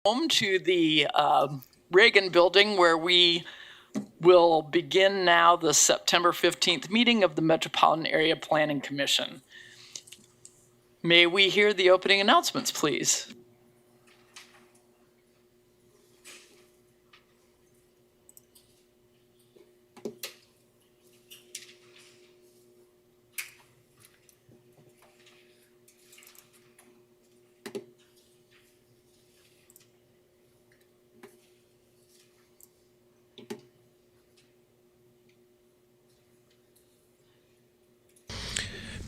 Home to the Reagan Building, where we will begin now the September 15th meeting of the Metropolitan Area Planning Commission. May we hear the opening announcements, please?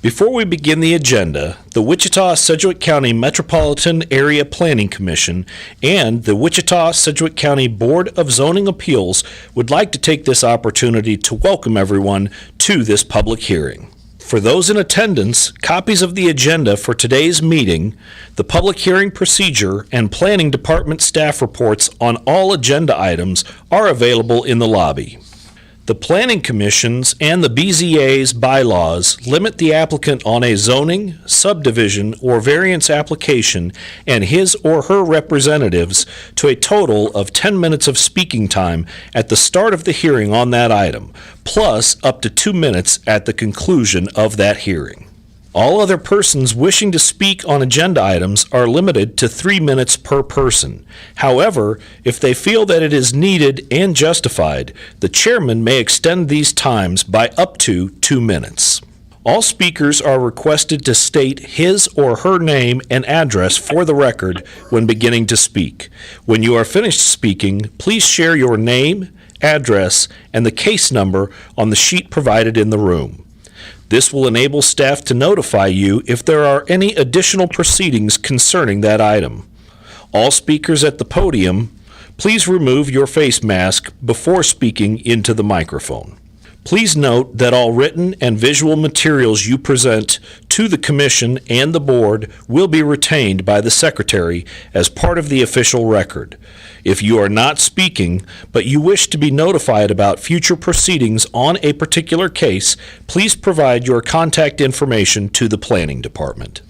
Before we begin the agenda, the Wichita-Sedgwick County Metropolitan Area Planning Commission and the Wichita-Sedgwick County Board of Zoning Appeals would like to take this opportunity to welcome everyone to this public hearing. For those in attendance, copies of the agenda for today's meeting, the public hearing procedure, and Planning Department staff reports on all agenda items are available in the lobby. The Planning Commission's and the BZA's bylaws limit the applicant on a zoning, subdivision, or variance application and his or her representatives to a total of 10 minutes of speaking time at the start of the hearing on that item, plus up to 2 minutes at the conclusion of that hearing. All other persons wishing to speak on agenda items are limited to 3 minutes per person. However, if they feel that it is needed and justified, the chairman may extend these times by up to 2 minutes. All speakers are requested to state his or her name and address for the record when beginning to speak. When you are finished speaking, please share your name, address, and the case number on the sheet provided in the room. This will enable staff to notify you if there are any additional proceedings concerning that item. All speakers at the podium, please remove your face mask before speaking into the microphone. Please note that all written and visual materials you present to the Commission and the Board will be retained by the Secretary as part of the official record. If you are not speaking, but you wish to be notified about future proceedings on a particular case, please provide your contact information to the Planning Department.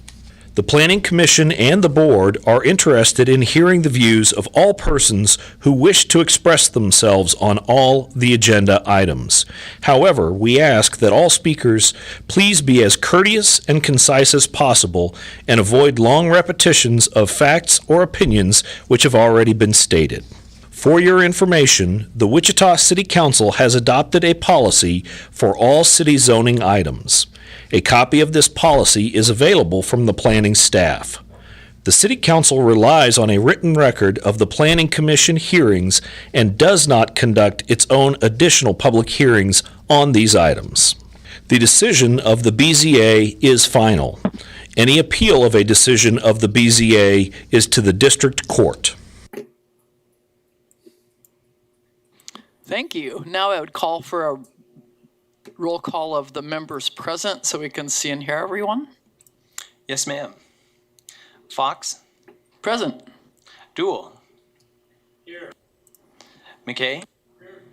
The Planning Commission and the Board are interested in hearing the views of all persons who wish to express themselves on all the agenda items. However, we ask that all speakers please be as courteous and concise as possible and avoid long repetitions of facts or opinions which have already been stated. For your information, the Wichita City Council has adopted a policy for all city zoning items. A copy of this policy is available from the planning staff. The City Council relies on a written record of the Planning Commission hearings and does not conduct its own additional public hearings on these items. The decision of the BZA is final. Any appeal of a decision of the BZA is to the district court. Thank you. Now I would call for a roll call of the members present so we can see and hear everyone. Yes, ma'am. Fox? Present. Duell? Here. McKay? Here.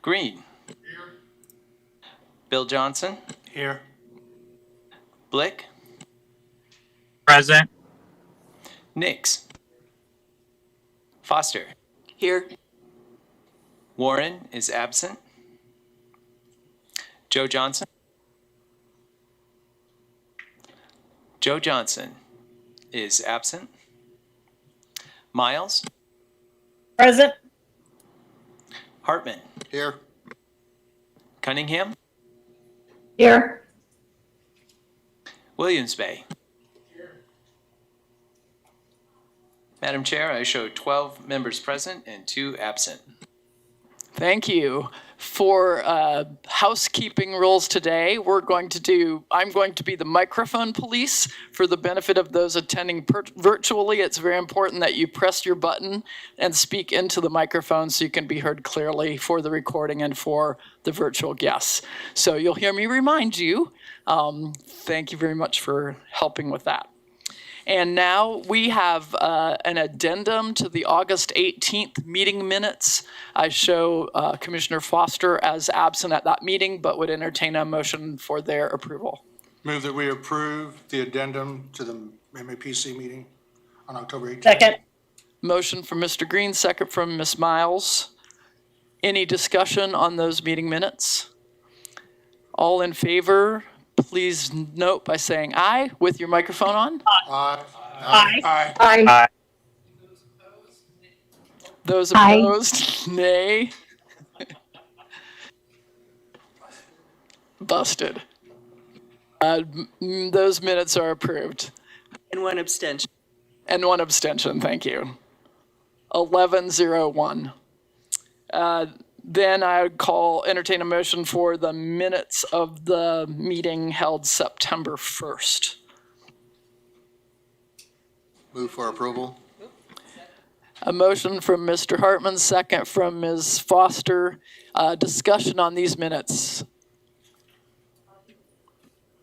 Green? Here. Bill Johnson? Here. Blick? Present. Nix? Foster? Here. Warren is absent. Joe Johnson? Joe Johnson is absent. Miles? Present. Hartman? Here. Cunningham? Here. Williams Bay? Here. Madam Chair, I show 12 members present and 2 absent. Thank you. For housekeeping rules today, I'm going to be the microphone police for the benefit of those attending virtually. It's very important that you press your button and speak into the microphone so you can be heard clearly for the recording and for the virtual guests. So you'll hear me remind you. Thank you very much for helping with that. And now we have an addendum to the August 18th meeting minutes. I show Commissioner Foster as absent at that meeting, but would entertain a motion for their approval. Move that we approve the addendum to the MAPC meeting on October 18th. Second. Motion from Mr. Green, second from Ms. Miles. Any discussion on those meeting minutes? All in favor, please note by saying aye with your microphone on. Aye. Aye. Those Aye. opposed, nay. Busted. Those minutes are approved. And one abstention. And one abstention, thank you. 1101. Then I would entertain a motion for the minutes of the meeting held September 1st. Move for approval. A motion from Mr. Hartman, second from Ms. Foster. Discussion on these minutes.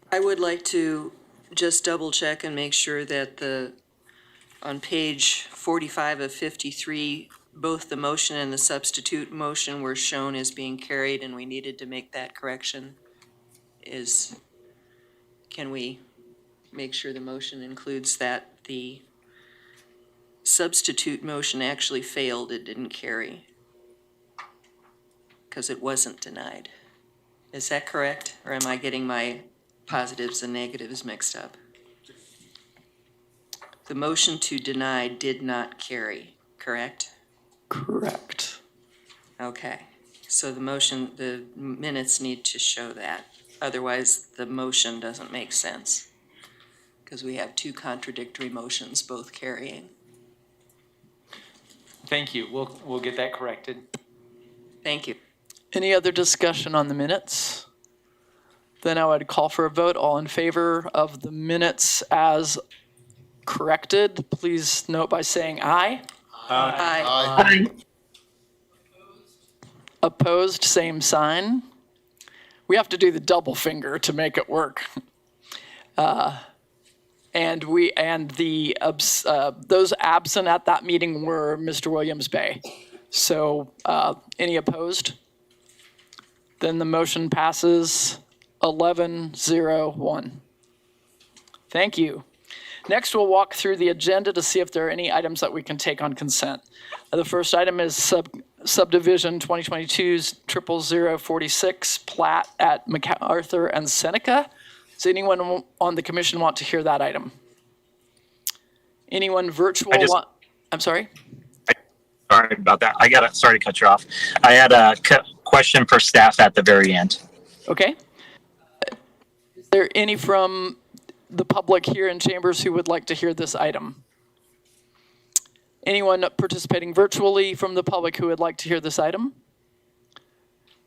I would like to just double check and make sure that on page 45 of 53, both the motion and the substitute motion were shown as being carried, and we needed to make that correction. Can we make sure the motion includes that the substitute motion actually failed, it didn't carry? Because it wasn't denied. Is that correct? Or am I getting my positives and negatives mixed up? The motion to deny did not carry, correct? Correct. Okay, so the minutes need to show that. Otherwise, the motion doesn't make sense. Because we have two contradictory motions, both carrying. Thank you. We'll get that corrected. Thank you. Any other discussion on the minutes? Then I would call for a vote. All in favor of the minutes as corrected, please note by saying aye. Aye. Aye. Opposed, same sign. We have to do the double finger to make it work. Those absent at that meeting were Mr. Williams Bay. So any opposed? Then the motion passes 11-0-1. Thank you. Next, we'll walk through the agenda to see if there are any items that we can take on consent. The first item is subdivision 2022's 00046 plat at MacArthur and Seneca. Does anyone on the commission want to hear that item? Anyone virtual? I'm sorry? Sorry about that. Sorry to cut you off. I had a question for staff at the very end. Okay. Is there any from the public here in chambers who would like to hear this item? Anyone participating virtually from the public who would like to hear this item?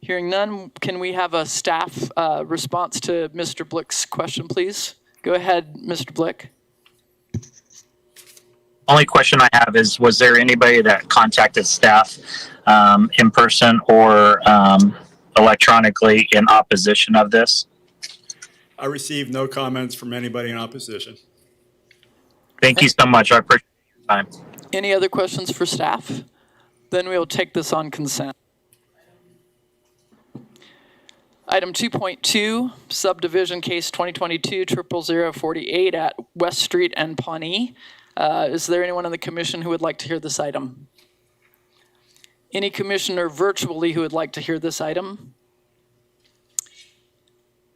Hearing none, can we have a staff response to Mr. Blick's question, please? Go ahead, Mr. Blick. Only question I have is, was there anybody that contacted staff in person or electronically in opposition of this? I received no comments from anybody in opposition. Thank you so much. I appreciate your time. Any other questions for staff? Then we will take this on consent. Item 2.2, subdivision case 2022 00048 at West Street and Pawnee. Is there anyone on the commission who would like to hear this item? Any commissioner virtually who would like to hear this item?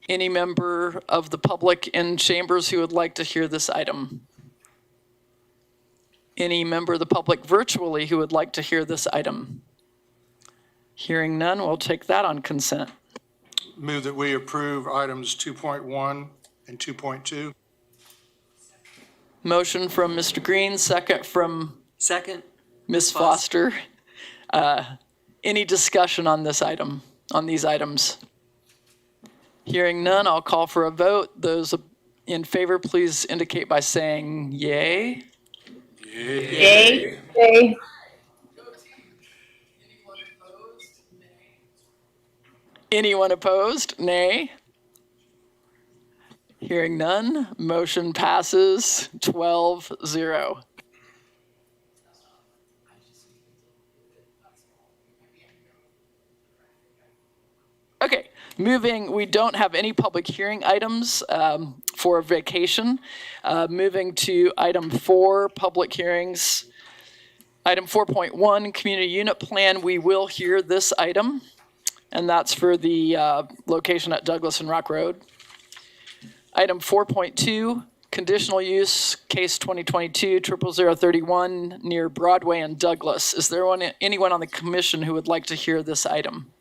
Any member of the public in chambers who would like to hear this item? Any member of the public virtually who would like to hear this item? Hearing none, we'll take that on consent. Move that we approve items 2.1 and 2.2. Motion from Mr. Green, second from Second. Ms. Foster. Any discussion on this item, on these items? Hearing none, I'll call for a vote. Those in favor, please indicate by saying yay. Yay. Yay. Anyone opposed? Nay. Hearing none, motion passes 12-0. Okay, we don't have any public hearing items for vacation. Moving to item 4, public hearings. Item 4.1, community unit plan, we will hear this item, and that's for the location at Douglas and Rock Road. Item 4.2, conditional use, case 2022-00031 near Broadway and Douglas. Is there anyone on the commission who would like to hear this item?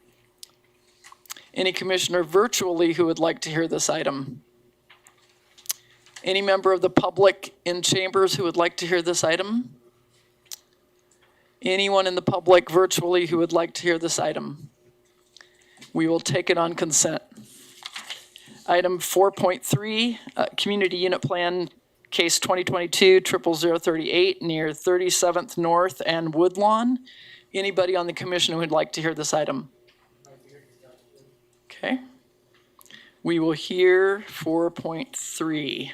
Any commissioner virtually who would like to hear this item? Any member of the public in chambers who would like to hear this item? Anyone in the public virtually who would like to hear this item? We will take it on consent. Item 4.3, community unit plan, case 2022-00038 near 37th North and Woodlawn. Anybody on the commission who would like to hear this item? Okay. We will hear 4.3.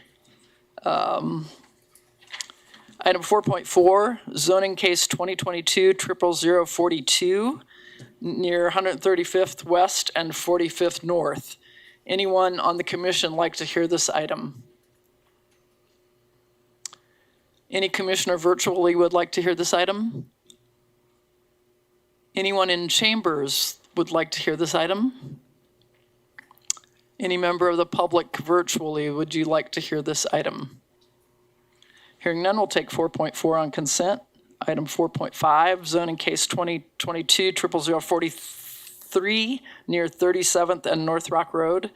Item 4.4, zoning case 2022-00042 near 135th West and 45th North. Anyone on the commission like to hear this item? Any commissioner virtually would like to hear this item? Anyone in chambers would like to hear this item? Any member of the public virtually, would you like to hear this item? Hearing none, we'll take 4.4 on consent. Item 4.5, zoning case 2022-00043 near 37th and North Rock Road.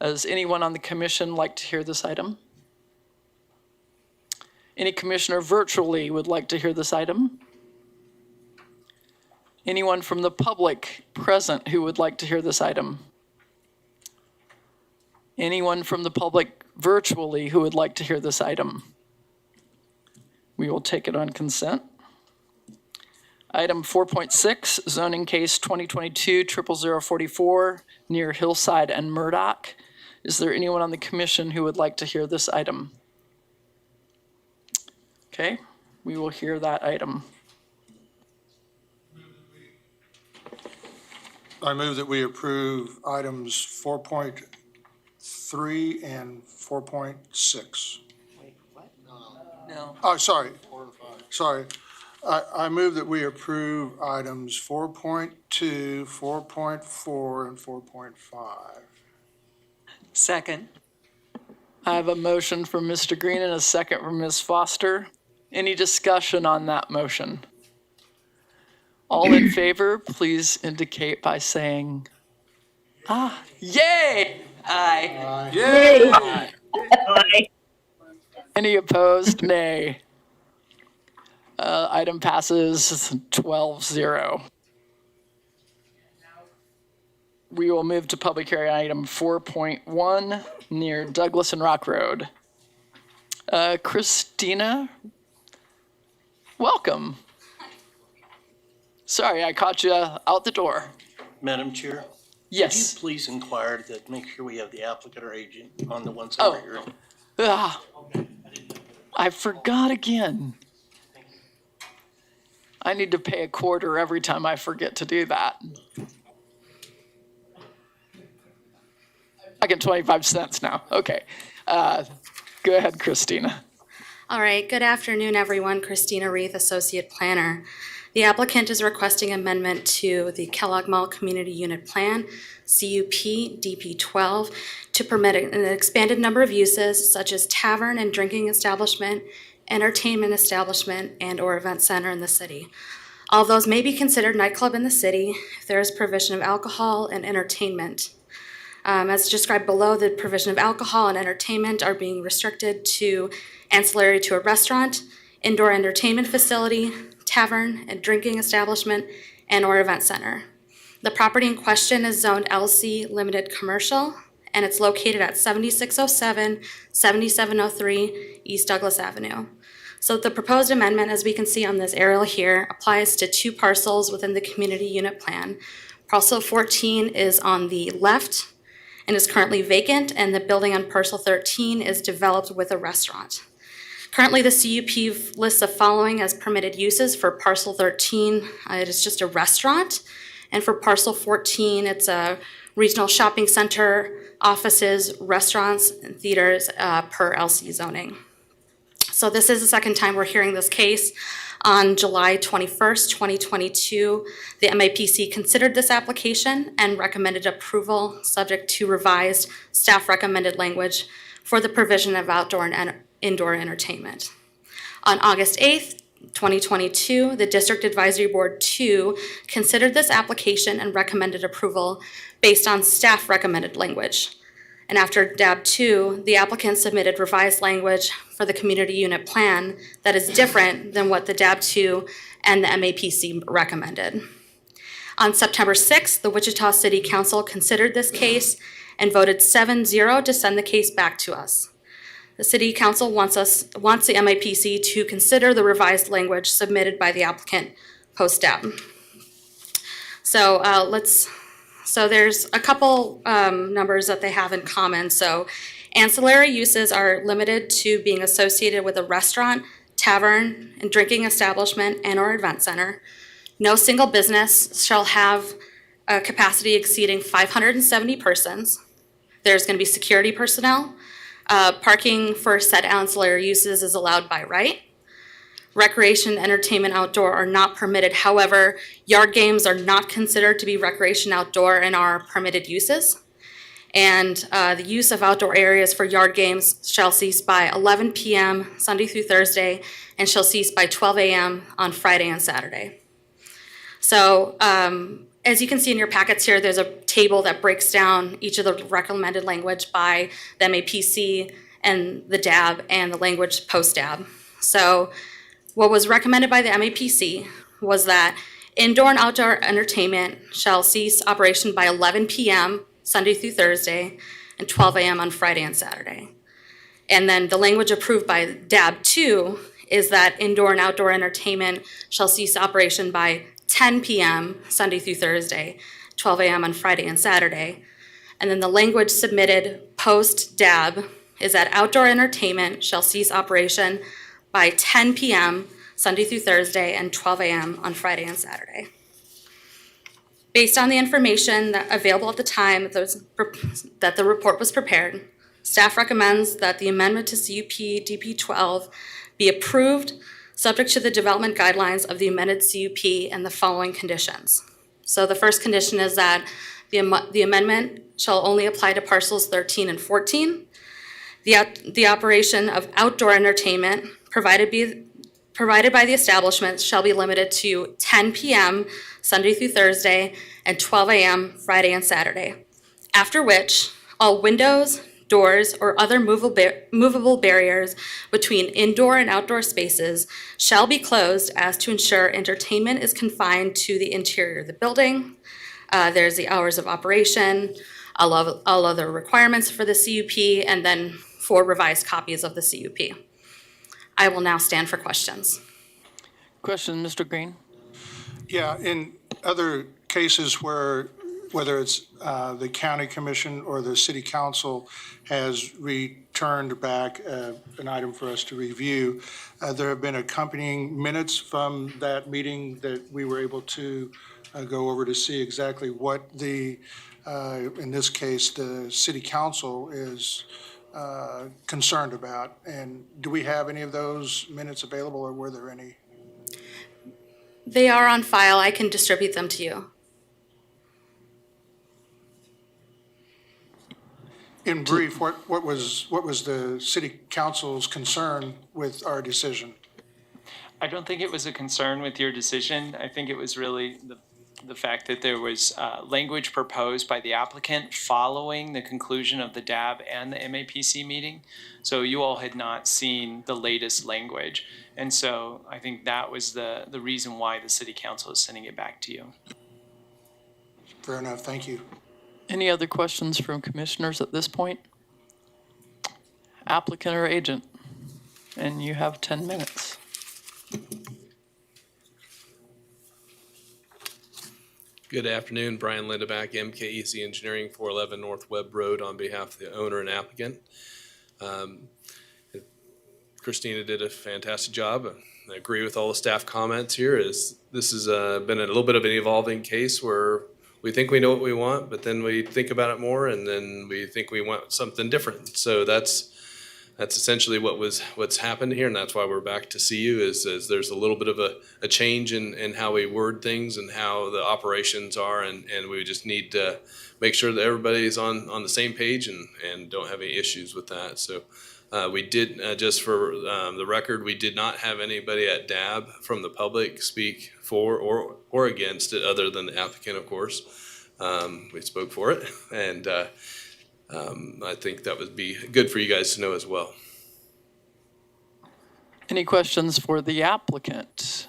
Does anyone on the commission like to hear this item? Any commissioner virtually would like to hear this item? Anyone from the public present who would like to hear this item? Anyone from the public virtually who would like to hear this item? We will take it on consent. Item 4.6, zoning case 2022-00044 near Hillside and Murdoch. Is there anyone on the commission who would like to hear this item? Okay, we will hear that item. I move that we approve items 4.3 and 4.6. No. Oh, sorry. Sorry. I move that we approve items 4.2, 4.4, and 4.5. Second. I have a motion from Mr. Green and a second from Ms. Foster. Any discussion on that motion? All in favor, please indicate by saying, yay! Aye. Yay. Any opposed? Nay. Item passes 12-0. We will move to public hearing item 4.1 near Douglas and Rock Road. Christina, welcome. Sorry, I caught you out the door. Madam Chair? Yes. Could you please inquire that, make sure we have the applicant or agent on the ones that we're hearing? I forgot again. I need to pay a quarter every time I forget to do that. I get 25 cents now. Okay. Go ahead, Christina. All right, good afternoon, everyone. Christina Reith, Associate Planner. The applicant is requesting amendment to the Kellogg Mall Community Unit Plan, CUP DP12, to permit an expanded number of uses such as tavern and drinking establishment, entertainment establishment, and/or event center in the city. All those may be considered nightclub in the city if there is provision of alcohol and entertainment. As described below, the provision of alcohol and entertainment are being restricted to ancillary to a restaurant, indoor entertainment facility, tavern and drinking establishment, and/or event center. The property in question is zoned LC Limited Commercial, and it's located at 7607, 7703 East Douglas Avenue. So the proposed amendment, as we can see on this aerial here, applies to two parcels within the community unit plan. Parcel 14 is on the left and is currently vacant, and the building on parcel 13 is developed with a restaurant. Currently, the CUP lists the following as permitted uses. For parcel 13, it is just a restaurant, and for parcel 14, it's a regional shopping center, offices, restaurants, and theaters per LC zoning. So this is the second time we're hearing this case. On July 21st, 2022, the MAPC considered this application and recommended approval subject to revised staff recommended language for the provision of outdoor and indoor entertainment. On August 8th, 2022, the District Advisory Board 2 considered this application and recommended approval based on staff recommended language. And after DAB 2, the applicant submitted revised language for the community unit plan that is different than what the DAB 2 and the MAPC recommended. On September 6th, the Wichita City Council considered this case and voted 7-0 to send the case back to us. The City Council wants the MAPC to consider the revised language submitted by the applicant post-DAB. So there's a couple numbers that they have in common. So ancillary uses are limited to being associated with a restaurant, tavern, and drinking establishment and/or event center. No single business shall have a capacity exceeding 570 persons. There's going to be security personnel. Parking for said ancillary uses is allowed by right. Recreation, entertainment, outdoor are not permitted. However, yard games are not considered to be recreation outdoor and are permitted uses. And the use of outdoor areas for yard games shall cease by 11 p.m. Sunday through Thursday and shall cease by 12 a.m. on Friday and Saturday. So as you can see in your packets here, there's a table that breaks down each of the recommended language by the MAPC and the DAB and the language post-DAB. So what was recommended by the MAPC was that indoor and outdoor entertainment shall cease operation by 11 p.m. Sunday through Thursday and 12 a.m. on Friday and Saturday. And then the language approved by DAB 2 is that indoor and outdoor entertainment shall cease operation by 10 p.m. Sunday through Thursday, 12 a.m. on Friday and Saturday. And then the language submitted post-DAB is that outdoor entertainment shall cease operation by 10 p.m. Sunday through Thursday and 12 a.m. on Friday and Saturday. Based on the information available at the time that the report was prepared, staff recommends that the amendment to CUP DP 12 be approved subject to the development guidelines of the amended CUP and the following conditions. So the first condition is that the amendment shall only apply to parcels 13 and 14. The operation of outdoor entertainment provided by the establishment shall be limited to 10 p.m. Sunday through Thursday and 12 a.m. Friday and Saturday, after which all windows, doors, or other movable barriers between indoor and outdoor spaces shall be closed as to ensure entertainment is confined to the interior of the building. There's the hours of operation, all other requirements for the CUP, and then 4 revised copies of the CUP. I will now stand for questions. Question, Mr. Green? Yeah, in other cases where, whether it's the county commission or the city council has returned back an item for us to review, there have been accompanying minutes from that meeting that we were able to go over to see exactly what the, in this case, the city council is concerned about. And do we have any of those minutes available, or were there any? They are on file. I can distribute them to you. In brief, what was the city council's concern with our decision? I don't think it was a concern with your decision. I think it was really the fact that there was language proposed by the applicant following the conclusion of the DAB and the MAPC meeting. So you all had not seen the latest language. And so I think that was the reason why the city council is sending it back to you. Fair enough, thank you. Any other questions from commissioners at this point? Applicant or agent? And you have 10 minutes. Good afternoon, Brian Lindeback, MKEC Engineering, 411 North Webb Road, on behalf of the owner and applicant. Christina did a fantastic job. I agree with all the staff comments here. This has been a little bit of an evolving case where we think we know what we want, but then we think about it more, and then we think we want something different. So that's that's essentially what's happened here, and that's why we're back to see you. Is there's a little bit of a change in how we word things and how the operations are, and we just need to make sure that everybody's on the same page and don't have any issues with that. So we did, just for the record, we did not have anybody at DAB from the public speak for or against it, other than the applicant, of course. We spoke for it, and I think that would be good for you guys to know as well. Any questions for the applicant?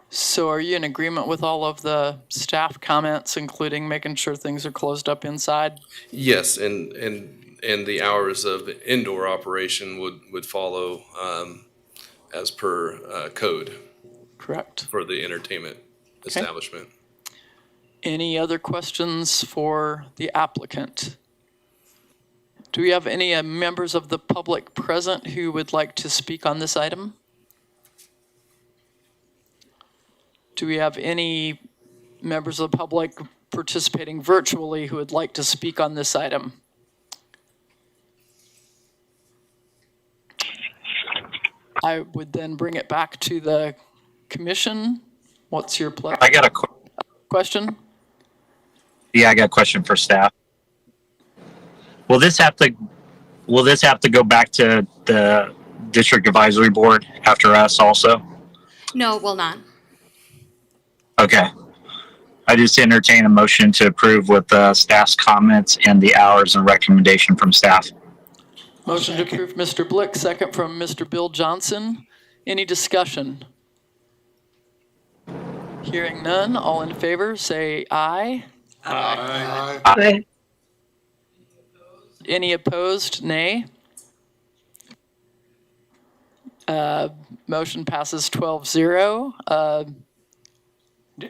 So are you in agreement with all of the staff comments, including making sure things are closed up inside? Yes, and the hours of indoor operation would follow as per code Correct. for the entertainment establishment. Any other questions for the applicant? Do we have any members of the public present who would like to speak on this item? Do we have any members of the public participating virtually who would like to speak on this item? I would then bring it back to the commission. What's your pleasure? I got a Question? Yeah, I got a question for staff. Will this have to go back to the district advisory board after us also? No, it will not. Okay. I just entertain a motion to approve with staff's comments and the hours and recommendation from staff. Motion to approve, Mr. Blick, second from Mr. Bill Johnson. Any discussion? Hearing none, all in favor, say aye. Aye. Any opposed, nay. Motion passes 12-0.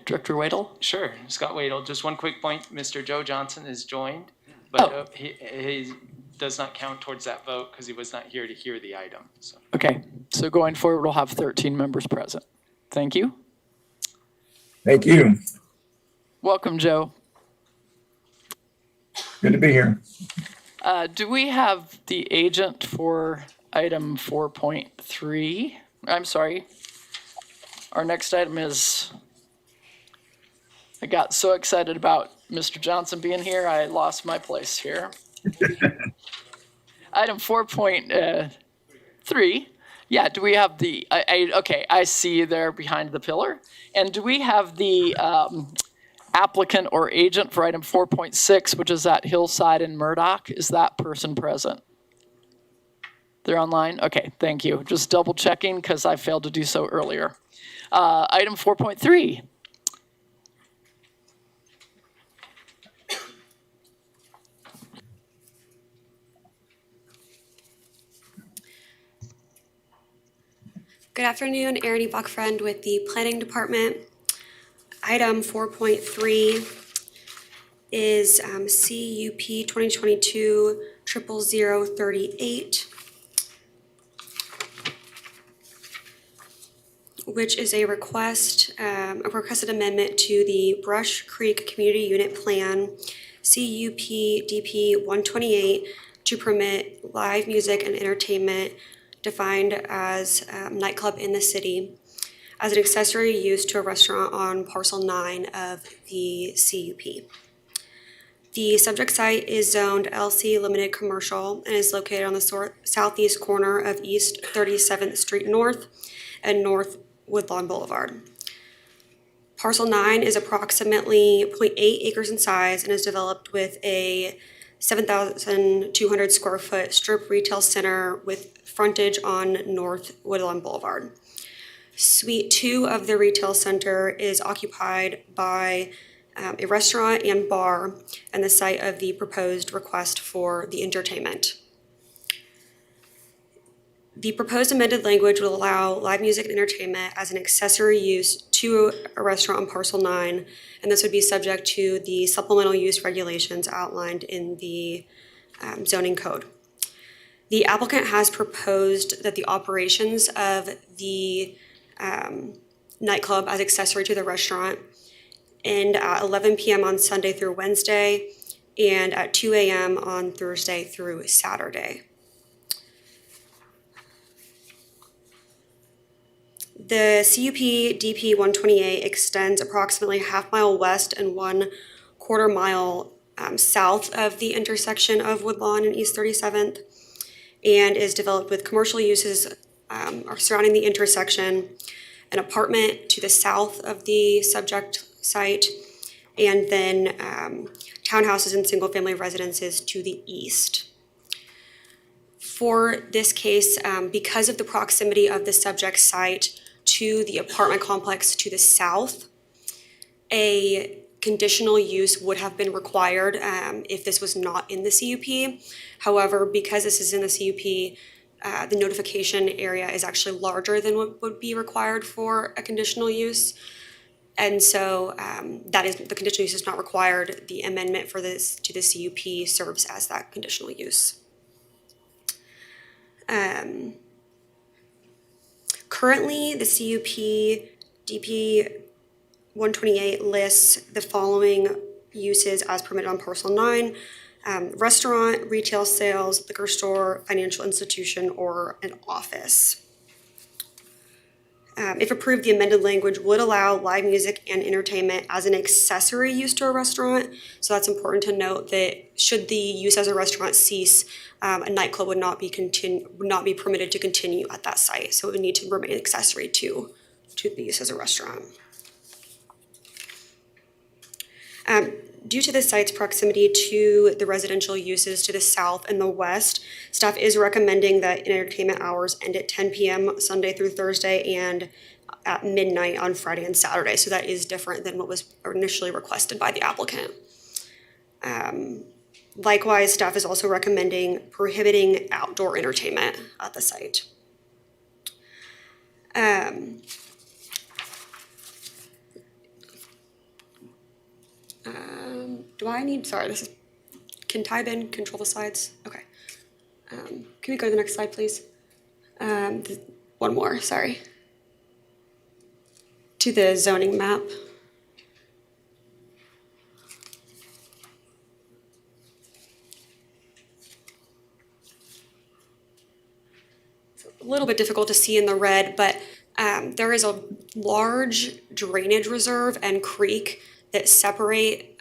Director Wadle? Sure, Scott Wadle. Just one quick point. Mr. Joe Johnson is joined, but he does not count towards that vote because he was not here to hear the item. So. Okay, so going forward, we'll have 13 members present. Thank you. Thank you. Welcome, Joe. Good to be here. Do we have the agent for item 4.3? I'm sorry. Our next item is, I got so excited about Mr. Johnson being here, I lost my place here. Item 4.3. Yeah, do we have the, okay, I see you there behind the pillar. And do we have the applicant or agent for item 4.6, which is at Hillside and Murdoch? Is that person present? They're online? Okay, thank you. Just double checking because I failed to do so earlier. Item 4.3. Good afternoon, Erin Buckfriend with the Planning Department. Item 4.3 is CUP 2022-00038, which is a requested amendment to the Brush Creek Community Unit Plan, CUP DP 128, to permit live music and entertainment defined as nightclub in the city as an accessory use to a restaurant on parcel 9 of the CUP. The subject site is zoned LC Limited Commercial and is located on the southeast corner of East 37th Street North and North Woodlawn Boulevard. Parcel 9 is approximately 0.8 acres in size and is developed with a 7,200 square foot strip retail center with frontage on North Woodlawn Boulevard. Suite 2 of the retail center is occupied by a restaurant and bar and the site of the proposed request for the entertainment. The proposed amended language will allow live music and entertainment as an accessory use to a restaurant on parcel 9, and this would be subject to the supplemental use regulations outlined in the zoning code. The applicant has proposed that the operations of the nightclub as accessory to the restaurant end at 11 p.m. on Sunday through Wednesday and at 2 a.m. on Thursday through Saturday. The CUP DP 128 extends approximately half-mile west and 1/4 mile south of the intersection of Woodlawn and East 37th, and is developed with commercial uses surrounding the intersection, an apartment to the south of the subject site, and then townhouses and single-family residences to the east. For this case, because of the proximity of the subject site to the apartment complex to the south, a conditional use would have been required if this was not in the CUP. However, because this is in the CUP, the notification area is actually larger than what would be required for a conditional use. And so the conditional use is not required. The amendment for this to the CUP serves as that conditional use. Currently, the CUP DP 128 lists the following uses as permitted on parcel 9: restaurant, retail sales, liquor store, financial institution, or an office. If approved, the amended language would allow live music and entertainment as an accessory use to a restaurant. So that's important to note that should the use as a restaurant cease, a nightclub would not be permitted to continue at that site. So it would need to remain accessory to the use as a restaurant. Due to the site's proximity to the residential uses to the south and the west, staff is recommending that entertainment hours end at 10 p.m. Sunday through Thursday and at midnight on Friday and Saturday. So that is different than what was initially requested by the applicant. Likewise, staff is also recommending prohibiting outdoor entertainment at the site. Can Tybin control the slides? Okay. Can we go to the next slide, please? One more, sorry. To the zoning map. It's a little bit difficult to see in the red, but there is a large drainage reserve and creek that separate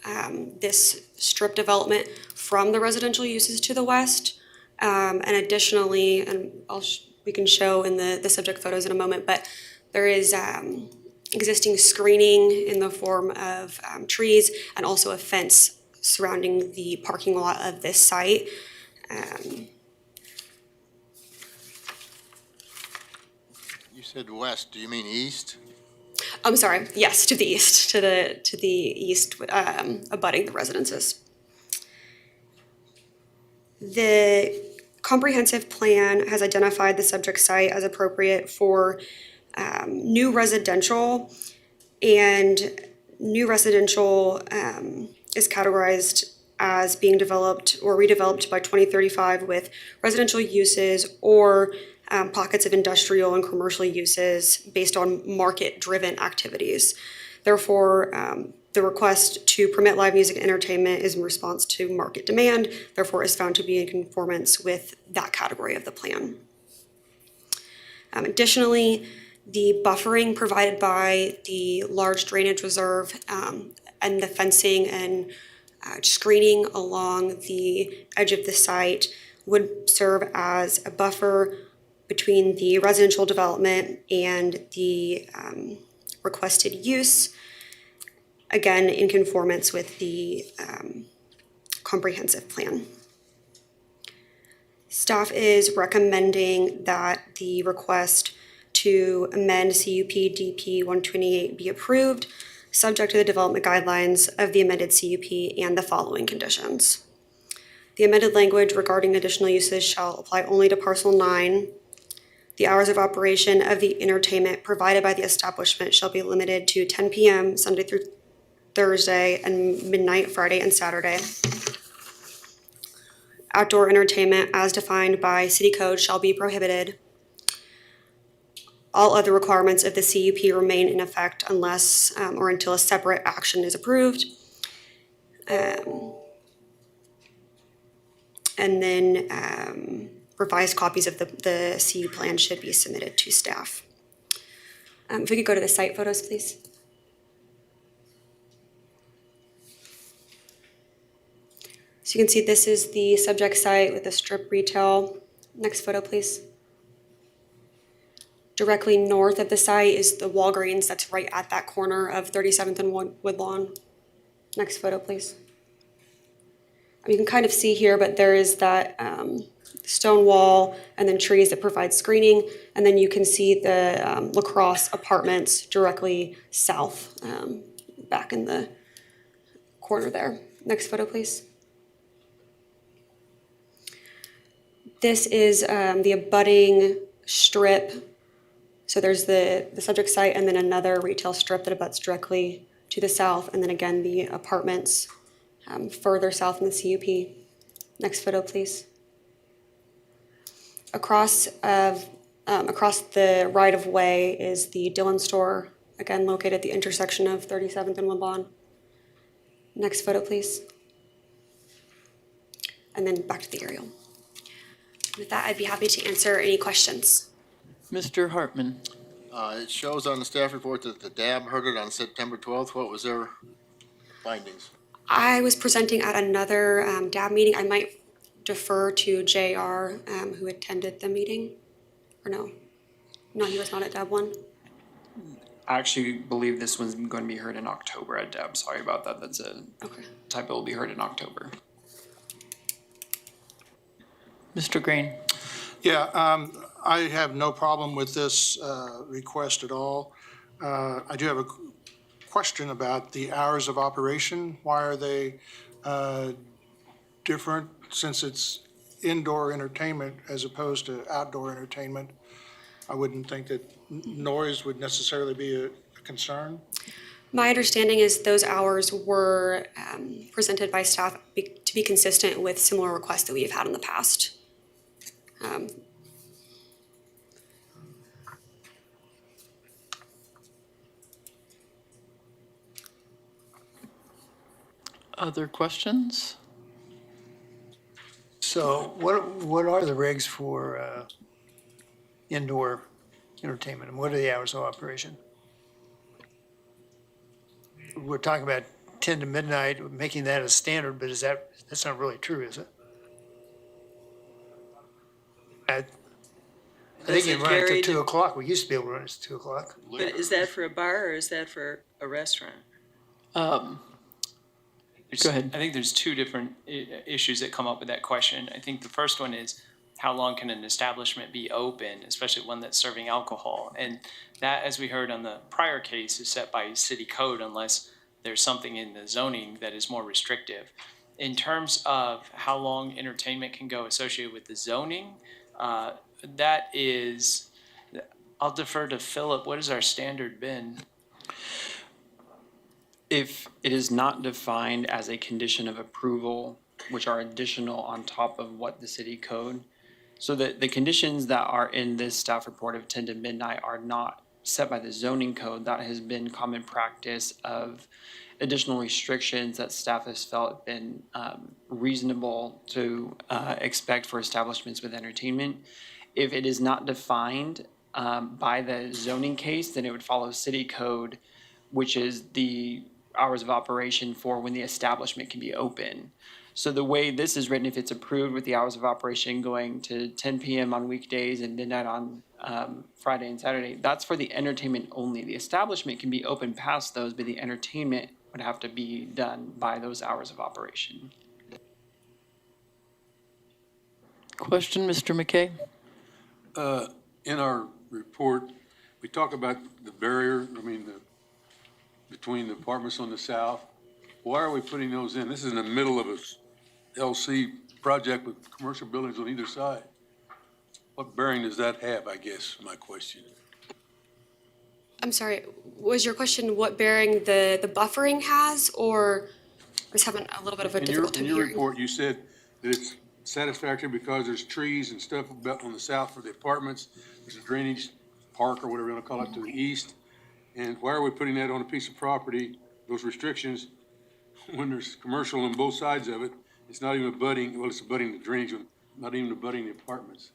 this strip development from the residential uses to the west. And additionally, and we can show in the subject photos in a moment, but there is existing screening in the form of trees and also a fence surrounding the parking lot of this site. You said west, do you mean east? I'm sorry, yes, to the east, to the east, abutting the residences. The comprehensive plan has identified the subject site as appropriate for new residential, and new residential is categorized as being developed or redeveloped by 2035 with residential uses or pockets of industrial and commercial uses based on market-driven activities. Therefore, the request to permit live music and entertainment is in response to market demand, therefore is found to be in conformance with that category of the plan. Additionally, the buffering provided by the large drainage reserve and the fencing and screening along the edge of the site would serve as a buffer between the residential development and the requested use, again in conformance with the comprehensive plan. Staff is recommending that the request to amend CUP DP 128 be approved, subject to the development guidelines of the amended CUP and the following conditions. The amended language regarding additional uses shall apply only to parcel 9. The hours of operation of the entertainment provided by the establishment shall be limited to 10 p.m. Sunday through Thursday and midnight Friday and Saturday. Outdoor entertainment as defined by city code shall be prohibited. All other requirements of the CUP remain in effect unless or until a separate action is approved. And then revised copies of the CU plan should be submitted to staff. If we could go to the site photos, please. So you can see this is the subject site with the strip retail. Next photo, please. Directly north of the site is the Walgreens that's right at that corner of 37th and Woodlawn. Next photo, please. You can kind of see here, but there is that stone wall and then trees that provide screening. And then you can see the lacrosse apartments directly south, back in the corner there. Next photo, please. This is the abutting strip. So there's the subject site and then another retail strip that abuts directly to the south. And then again, the apartments further south in the CUP. Next photo, please. Across the right-of-way is the Dillon store, again located at the intersection of 37th and Woodlawn. Next photo, please. And then back to the aerial. With that, I'd be happy to answer any questions. Mr. Hartman. It shows on the staff report that the DAB heard it on September 12th. What was their findings? I was presenting at another DAB meeting. I might defer to JR, who attended the meeting. Or no? No, he was not at DAB 1. I actually believe this one's going to be heard in October at DAB. Sorry about that. That's a typo. Will be heard in October. Mr. Green. Yeah, I have no problem with this request at all. I do have a question about the hours of operation. Why are they different since it's indoor entertainment as opposed to outdoor entertainment? I wouldn't think that noise would necessarily be a concern. My understanding is those hours were presented by staff to be consistent with similar requests that we have had in the past. Other questions? So what are the regs for indoor entertainment, and what are the hours of operation? We're talking about 10 to midnight, making that a standard, but that's not really true, is it? I think you run it to 2 o'clock. We used to be able to run it to 2 o'clock. But is that for a bar or is that for a restaurant? Go ahead. I think there's two different issues that come up with that question. I think the first one is how long can an establishment be open, especially one that's serving alcohol? And that, as we heard on the prior case, is set by city code unless there's something in the zoning that is more restrictive. In terms of how long entertainment can go associated with the zoning, that is, I'll defer to Philip. What has our standard been? If it is not defined as a condition of approval, which are additional on top of what the city code, so that the conditions that are in this staff report of 10 to midnight are not set by the zoning code. That has been common practice of additional restrictions that staff has felt been reasonable to expect for establishments with entertainment. If it is not defined by the zoning case, then it would follow city code, which is the hours of operation for when the establishment can be open. So the way this is written, if it's approved with the hours of operation going to 10 p.m. on weekdays and midnight on Friday and Saturday, that's for the entertainment only. The establishment can be open past those, but the entertainment would have to be done by those hours of operation. Question, Mr. McKay? In our report, we talk about the barrier, between the apartments on the south. Why are we putting those in? This is in the middle of a LC project with commercial buildings on either side. What bearing does that have, I guess, my question? I'm sorry, was your question what bearing the buffering has, or I was having a little bit of a difficult time hearing? In your report, you said that it's satisfactory because there's trees and stuff on the south for the apartments. There's a drainage park or whatever you want to call it to the east. And why are we putting that on a piece of property, those restrictions, when there's commercial on both sides of it? It's not even abutting, well, it's abutting the drainage, not even abutting the apartments.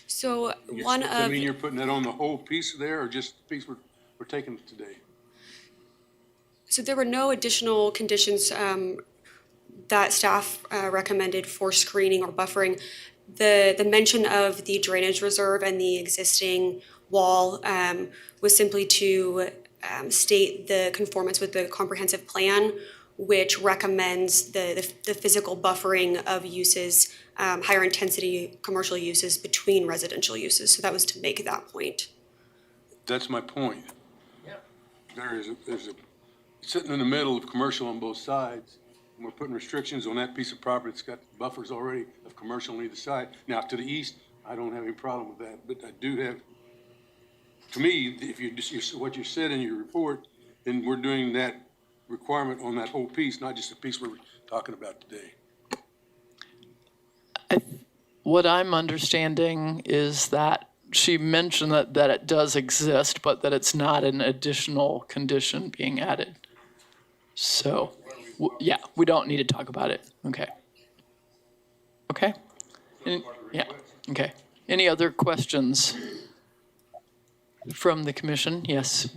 So I mean, you're putting that on the whole piece there, or just the piece we're we're taking today? So there were no additional conditions that staff recommended for screening or buffering. The mention of the drainage reserve and the existing wall was simply to state the conformance with the comprehensive plan, which recommends the physical buffering of uses, higher intensity commercial uses between residential uses. So that was to make that point. That's my point. Yeah. There's a sitting in the middle of commercial on both sides, and we're putting restrictions on that piece of property that's got buffers already of commercial on either side. Now, to the east, I don't have any problem with that, but I do have, to me, if you just, what you said in your report, then we're doing that requirement on that whole piece, not just the piece we're talking about today. What I'm understanding is that she mentioned that it does exist, but that it's not an additional condition being added. So, yeah, we don't need to talk about it. Okay. Okay. Yeah. Okay. Any other questions from the commission? Yes.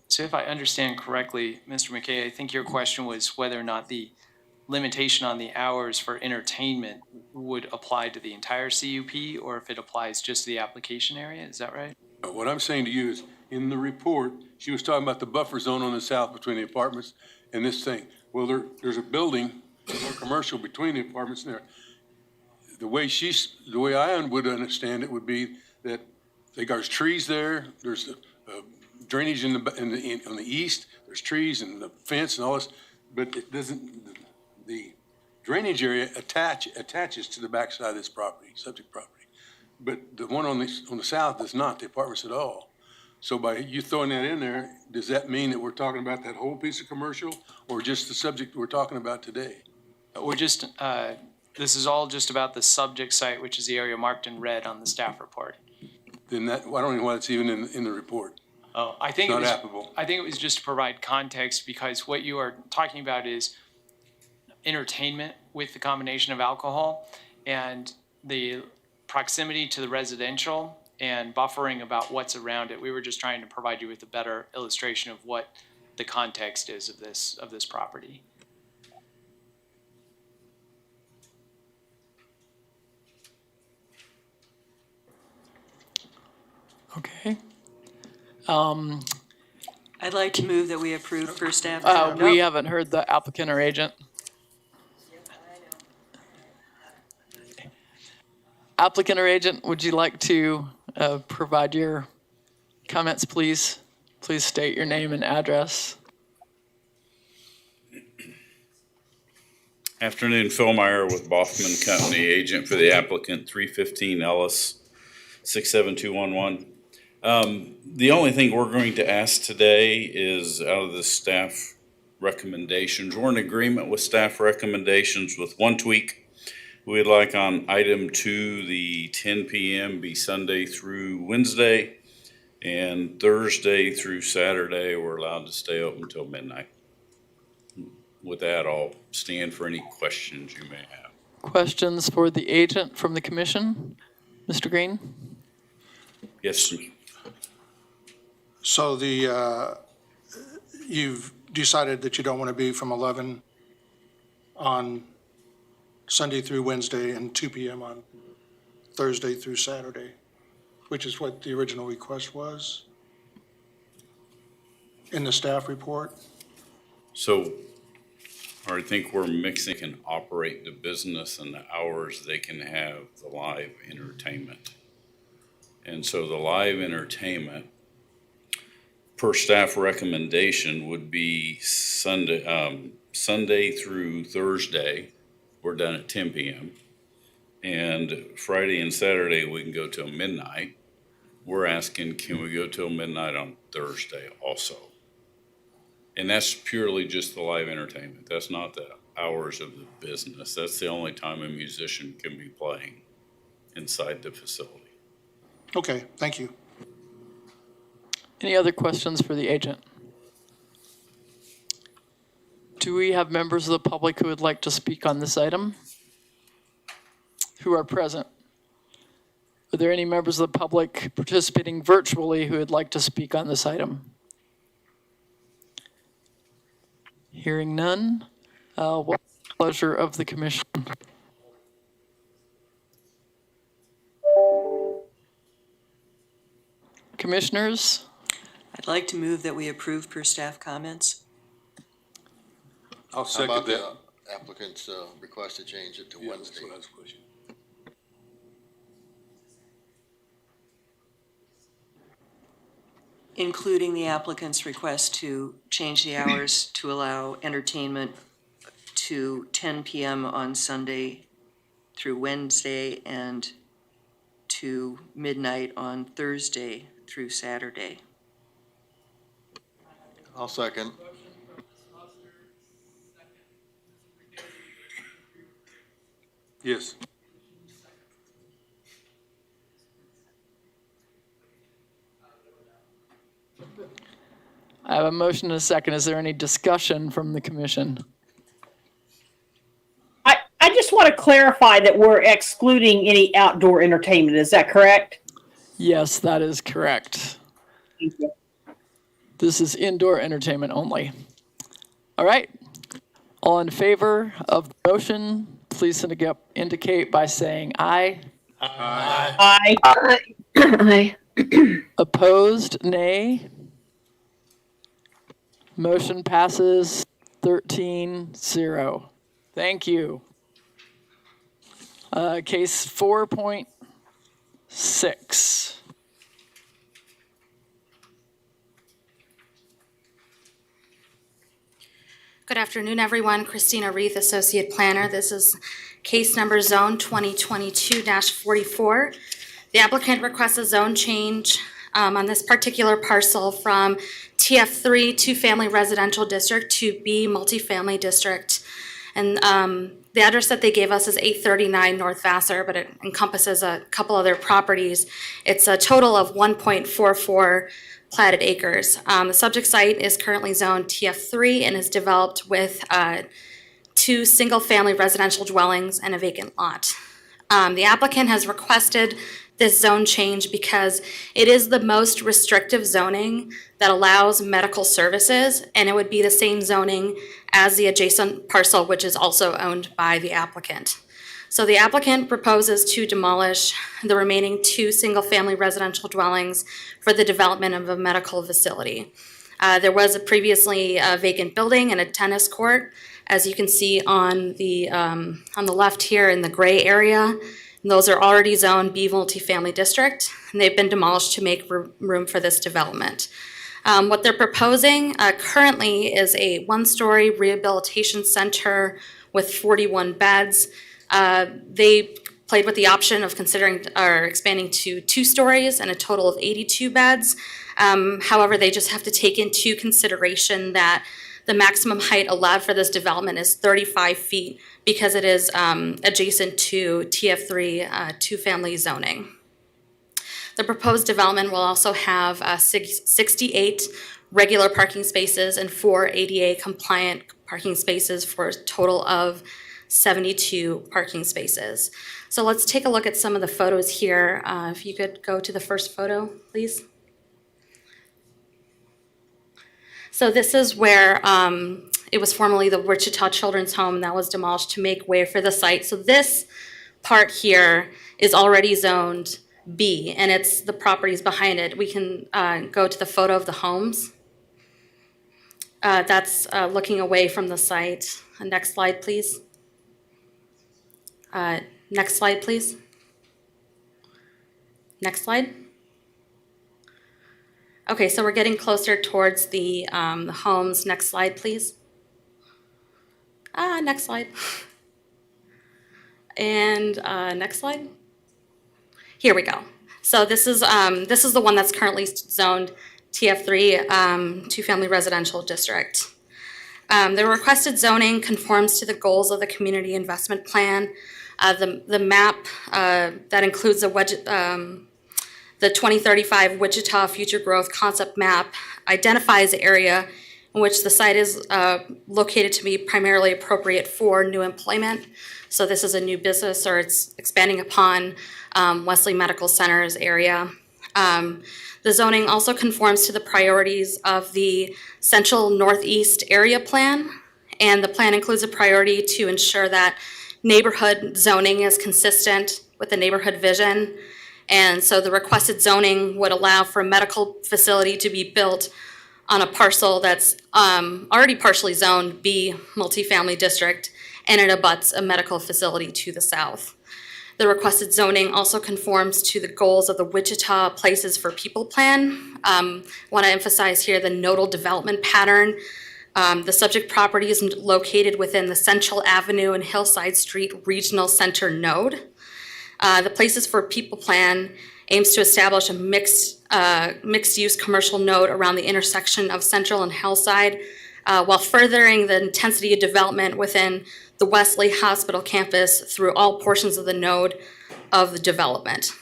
So if I understand correctly, Mr. McKay, I think your question was whether or not the limitation on the hours for entertainment would apply to the entire CUP or if it applies just to the application area. Is that right? What I'm saying to you is, in the report, she was talking about the buffer zone on the south between the apartments and this thing. Well, there's a building, more commercial between the apartments there. The way I would understand it would be that there's trees there, there's drainage on the east, there's trees and the fence and all this, but it doesn't, the drainage area attaches to the backside of this property, subject property. But the one on the south does not, the apartments at all. So by you throwing that in there, does that mean that we're talking about that whole piece of commercial or just the subject we're talking about today? We're just, this is all just about the subject site, which is the area marked in red on the staff report. Then that, I don't know why it's even in the report. Oh, I think It's not applicable. I think it was just to provide context because what you are talking about is entertainment with the combination of alcohol and the proximity to the residential and buffering about what's around it. We were just trying to provide you with a better illustration of what the context is of this property. Okay. I'd like to move that we approve per staff. We haven't heard the applicant or agent. Applicant or agent, would you like to provide your comments, please? Please state your name and address. Afternoon, Phil Meyer with Boffman Company, agent for the applicant, 315 Ellis, 67211. The only thing we're going to ask today is out of the staff recommendations. We're in agreement with staff recommendations with one tweak. We'd like on item 2, the 10 p.m. be Sunday through Wednesday, and Thursday through Saturday, we're allowed to stay open until midnight. With that, I'll stand for any questions you may have. Questions for the agent from the commission? Mr. Green? Yes, sir. So you've decided that you don't want to be from 11 on Sunday through Wednesday and 2 p.m. on Thursday through Saturday, which is what the original request was in the staff report. So I think we're mixing and operate the business and the hours they can have the live entertainment. And so the live entertainment per staff recommendation would be Sunday through Thursday. We're done at 10 p.m. And Friday and Saturday, we can go till midnight. We're asking, can we go till midnight on Thursday also? And that's purely just the live entertainment. That's not the hours of the business. That's the only time a musician can be playing inside the facility. Okay, thank you. Any other questions for the agent? Do we have members of the public who would like to speak on this item? Who are present? Are there any members of the public participating virtually who would like to speak on this item? Hearing none, what's the pleasure of the commission? Commissioners? I'd like to move that we approve per staff comments. I'll How second about that. the applicant's request to change it to Yeah, Wednesday? that's what I was questioning. Including the applicant's request to change the hours to allow entertainment to 10 PM on Sunday through Wednesday and to midnight on Thursday through Saturday. I'll second. Yes. I have a motion and a second. Is there any discussion from the commission? I just want to clarify that we're excluding any outdoor entertainment. Is that correct? Yes, that is correct. Thank you. This is indoor entertainment only. All right. All in favor of the motion, please indicate by saying aye. Aye. Aye. Opposed, nay. Motion passes 13-0. Thank you. Case 4.6. Good afternoon, everyone. Christina Reith, Associate Planner. This is case number zone 2022-44. The applicant requests a zone change on this particular parcel from TF3 two-family residential district to B multifamily district. And the address that they gave us is 839 North Vassar, but it encompasses a couple other properties. It's a total of 1.44 platted acres. The subject site is currently zoned TF3 and is developed with 2 single-family residential dwellings and a vacant lot. The applicant has requested this zone change because it is the most restrictive zoning that allows medical services, and it would be the same zoning as the adjacent parcel, which is also owned by the applicant. So the applicant proposes to demolish the remaining 2 single-family residential dwellings for the development of a medical facility. There was a previously vacant building and a tennis court, as you can see on the left here in the gray area. And those are already zoned B multifamily district, and they've been demolished to make room for this development. What they're proposing currently is a 1-story rehabilitation center with 41 beds. They played with the option of considering or expanding to 2 stories and a total of 82 beds. However, they just have to take into consideration that the maximum height allowed for this development is 35 feet because it is adjacent to TF3 two-family zoning. The proposed development will also have 68 regular parking spaces and 4 ADA compliant parking spaces for a total of 72 parking spaces. So let's take a look at some of the photos here. If you could go to the first photo, please. So this is where it was formerly the Wichita Children's Home that was demolished to make way for the site. So this part here is already zoned B, and it's the properties behind it. We can go to the photo of the homes. That's looking away from the site. Next slide, please. Next slide, please. Next slide. Okay, so we're getting closer towards the homes. Next slide, please. Next slide. And next slide. Here we go. So this is the one that's currently zoned TF3 two-family residential district. The requested zoning conforms to the goals of the community investment plan. The map that includes the 2035 Wichita Future Growth Concept Map identifies the area in which the site is located to be primarily appropriate for new employment. So this is a new business, or it's expanding upon Wesley Medical Center's area. The zoning also conforms to the priorities of the Central Northeast Area Plan, And the plan includes a priority to ensure that neighborhood zoning is consistent with the neighborhood vision. And so the requested zoning would allow for a medical facility to be built on a parcel that's already partially zoned B multifamily district, and it abuts a medical facility to the south. The requested zoning also conforms to the goals of the Wichita Places for People Plan. Want to emphasize here the nodal development pattern. The subject property is located within the Central Avenue and Hillside Street Regional Center node. The Places for People Plan aims to establish a mixed-use commercial node around the intersection of Central and Hillside, while furthering the intensity of development within the Wesley Hospital campus through all portions of the node of the development.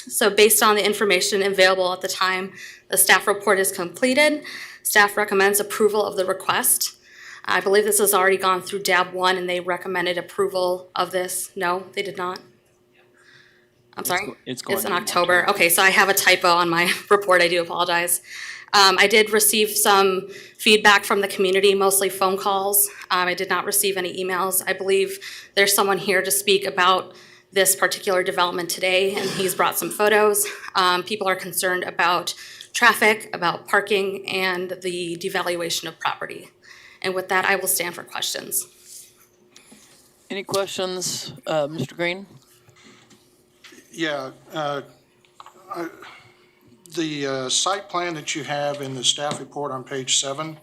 So based on the information available at the time the staff report is completed, staff recommends approval of the request. I believe this has already gone through DAB 1 and they recommended approval of this. No, they did not. I'm sorry? It's going in October. Okay, so I have a typo on my report. I do apologize. I did receive some feedback from the community, mostly phone calls. I did not receive any emails. I believe there's someone here to speak about this particular development today, and he's brought some photos. People are concerned about traffic, about parking, and the devaluation of property. And with that, I will stand for questions. Any questions, Mr. Green? Yeah, the site plan that you have in the staff report on page 7.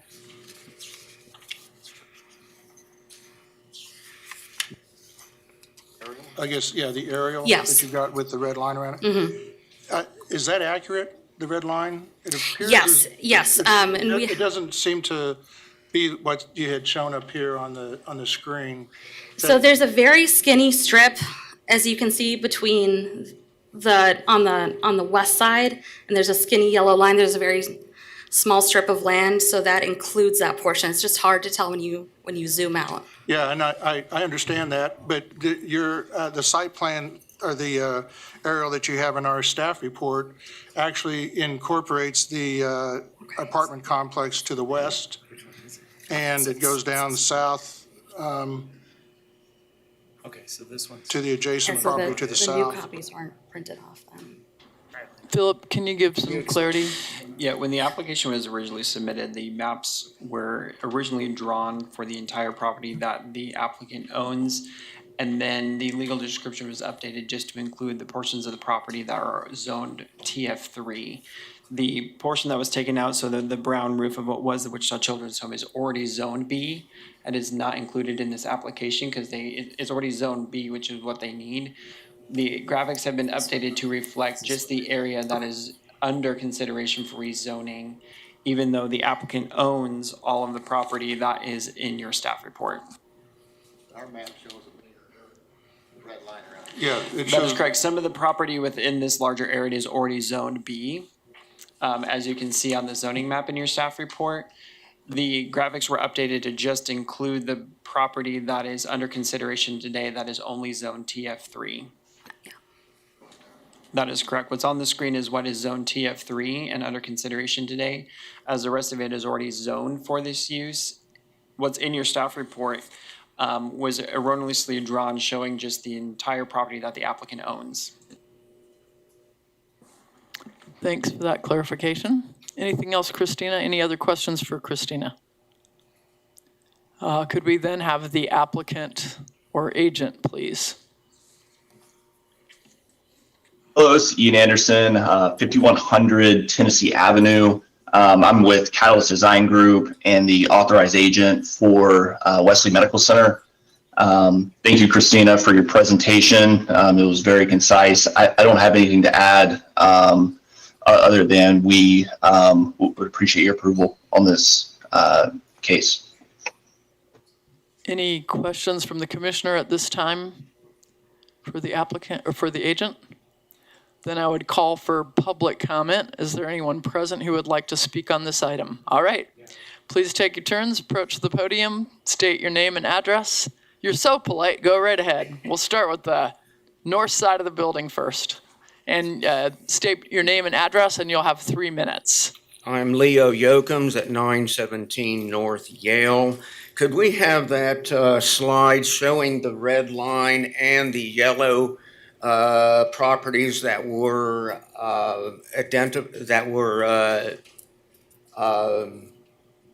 I guess, yeah, the aerial Yes. that you got with the red line around it. Mm-hmm. Is that accurate, the red line? It appears Yes. And we, it doesn't seem to be what you had shown up here on the screen. so there's a very skinny strip, as you can see, between on the west side, and there's a skinny yellow line. There's a very small strip of land, so that includes that portion. It's just hard to tell when you zoom out. Yeah, and I understand that, but the site plan or the aerial that you have in our staff report actually incorporates the apartment complex to the west, and it goes down south Okay, so this one. to the adjacent And so property to the The south. new copies weren't printed off then. Philip, can you give some clarity? Yeah, when the application was originally submitted, the maps were originally drawn for the entire property that the applicant owns. And then the legal description was updated just to include the portions of the property that are zoned TF3. The portion that was taken out, so the brown roof of what was the Wichita Children's Home is already zoned B and is not included in this application because it's already zoned B, which is what they need. The graphics have been updated to reflect just the area that is under consideration for rezoning, even though the applicant owns all of the property that is in your staff report. Our map shows a red line around it. Yeah, it That is shows, correct. Some of the property within this larger area is already zoned B. As you can see on the zoning map in your staff report, the graphics were updated to just include the property that is under consideration today that is only zone TF3. That is correct. What's on the screen is what is zone TF3 and under consideration today, as the rest of it is already zoned for this use. What's in your staff report was erroneously drawn showing just the entire property that the applicant owns. Thanks for that clarification. Anything else, Christina? Any other questions for Christina? Could we then have the applicant or agent, please? Hello, it's Ian Anderson, 5100 Tennessee Avenue. I'm with Catalyst Design Group and the authorized agent for Wesley Medical Center. Thank you, Christina, for your presentation. It was very concise. I don't have anything to add other than we would appreciate your approval on this case. Any questions from the commissioner at this time for the applicant or for the agent? Then I would call for public comment. Is there anyone present who would like to speak on this item? All right. Please take your turns, approach the podium, state your name and address. You're so polite, go right ahead. We'll start with the north side of the building first. And state your name and address and you'll have 3 minutes. I'm Leo Yokums at 917 North Yale. Could we have that slide showing the red line and the yellow properties that were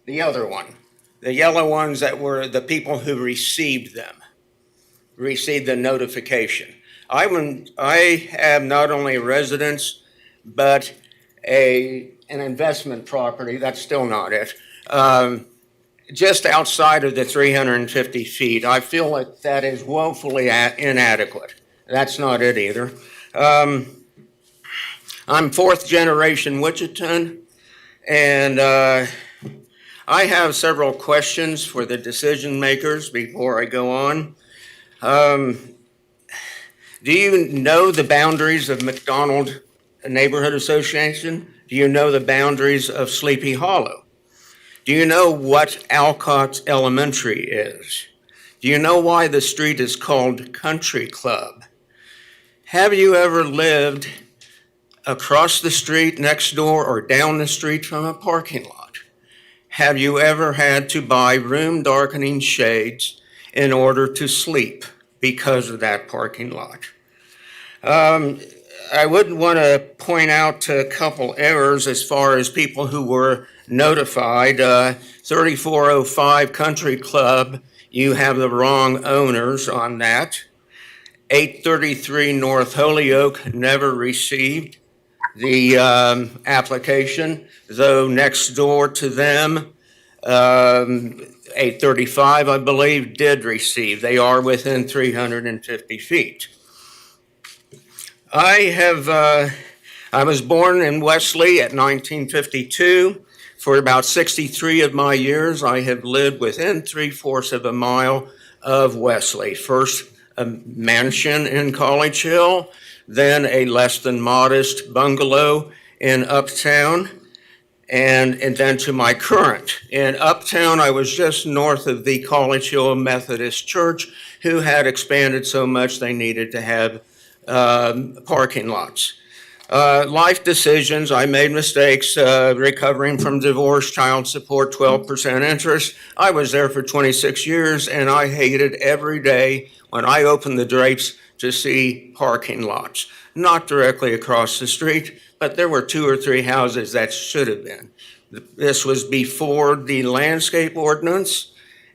the other one? The yellow ones that were the people who received the notification. I have not only a residence, but an investment property, that's still not it, just outside of the 350 feet. I feel like that is woefully inadequate. That's not it either. I'm fourth generation Wichitan, and I have several questions for the decision makers before I go on. Do you know the boundaries of McDonald Neighborhood Association? Do you know the boundaries of Sleepy Hollow? Do you know what Alcott Elementary is? Do you know why the street is called Country Club? Have you ever lived across the street, next door, or down the street from a parking lot? Have you ever had to buy room darkening shades in order to sleep because of that parking lot? I would want to point out a couple errors as far as people who were notified. 3405 Country Club, you have the wrong owners on that. 833 North Holyoke never received the application, though next door to them, 835, I believe, did receive. They are within 350 feet. I was born in Wesley at 1952. For about 63 of my years, I have lived within 3/4 of a mile of Wesley. First, a mansion in College Hill, then a less than modest bungalow in Uptown, and then to my current. In Uptown, I was just north of the College Hill Methodist Church, who had expanded so much they needed to have parking lots. Life decisions, I made mistakes, recovering from divorce, child support, 12% interest. I was there for 26 years, and I hated every day when I opened the drapes to see parking lots. Not directly across the street, but there were 2 or 3 houses that should have been. This was before the landscape ordinance,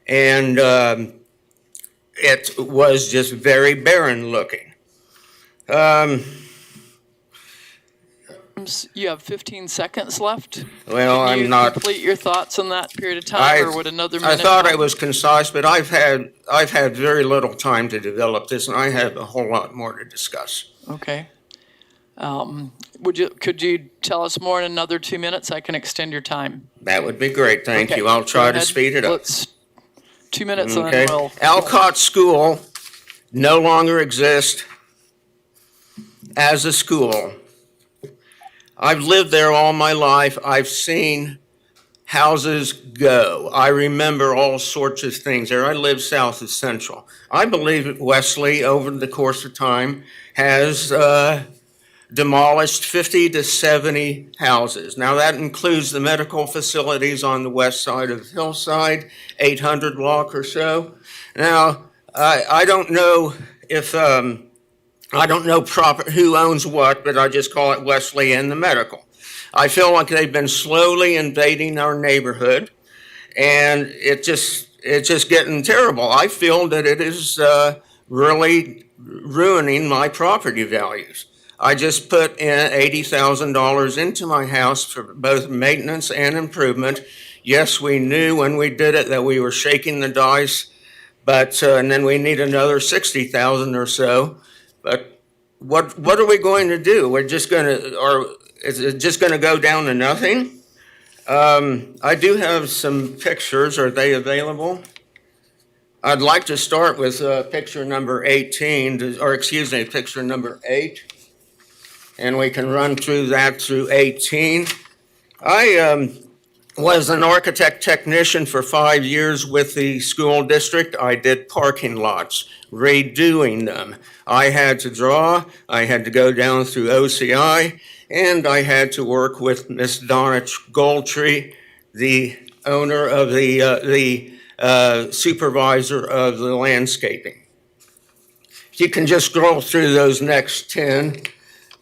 and it was just very barren looking. You have 15 seconds left. Well, Can you I'm not. complete your thoughts in that period of time, or would another I minute? thought I was concise, but I've had very little time to develop this, and I have a whole lot more to discuss. Okay. Could you tell us more in another 2 minutes? I can extend your time. That would be great. Thank Okay, you. I'll try go to ahead. speed it up. Let's 2 minutes and Okay. then we'll. Alcott School no longer exists as a school. I've lived there all my life. I've seen houses go. I remember all sorts of things there. I live south of Central. I believe that Wesley, over the course of time, has demolished 50 to 70 houses. Now, that includes the medical facilities on the west side of Hillside, 800 block or so. Now, I don't know if I don't know proper who owns what, but I just call it Wesley and the medical. I feel like they've been slowly invading our neighborhood, and it's just getting terrible. I feel that it is really ruining my property values. I just put in $80,000 into my house for both maintenance and improvement. Yes, we knew when we did it that we were shaking the dice, but and then we need another 60,000 or so. But what are we going to do? We're just going to, or is it just going to go down to nothing? I do have some pictures. Are they available? I'd like to start with picture number 18, or excuse me, picture number 8. And we can run through that through 18. I was an architect technician for 5 years with the school district. I did parking lots, redoing them. I had to draw, I had to go down through OCI, and I had to work with Miss Donna Goldtree, the owner of the supervisor of the landscaping. You can just scroll through those next 10.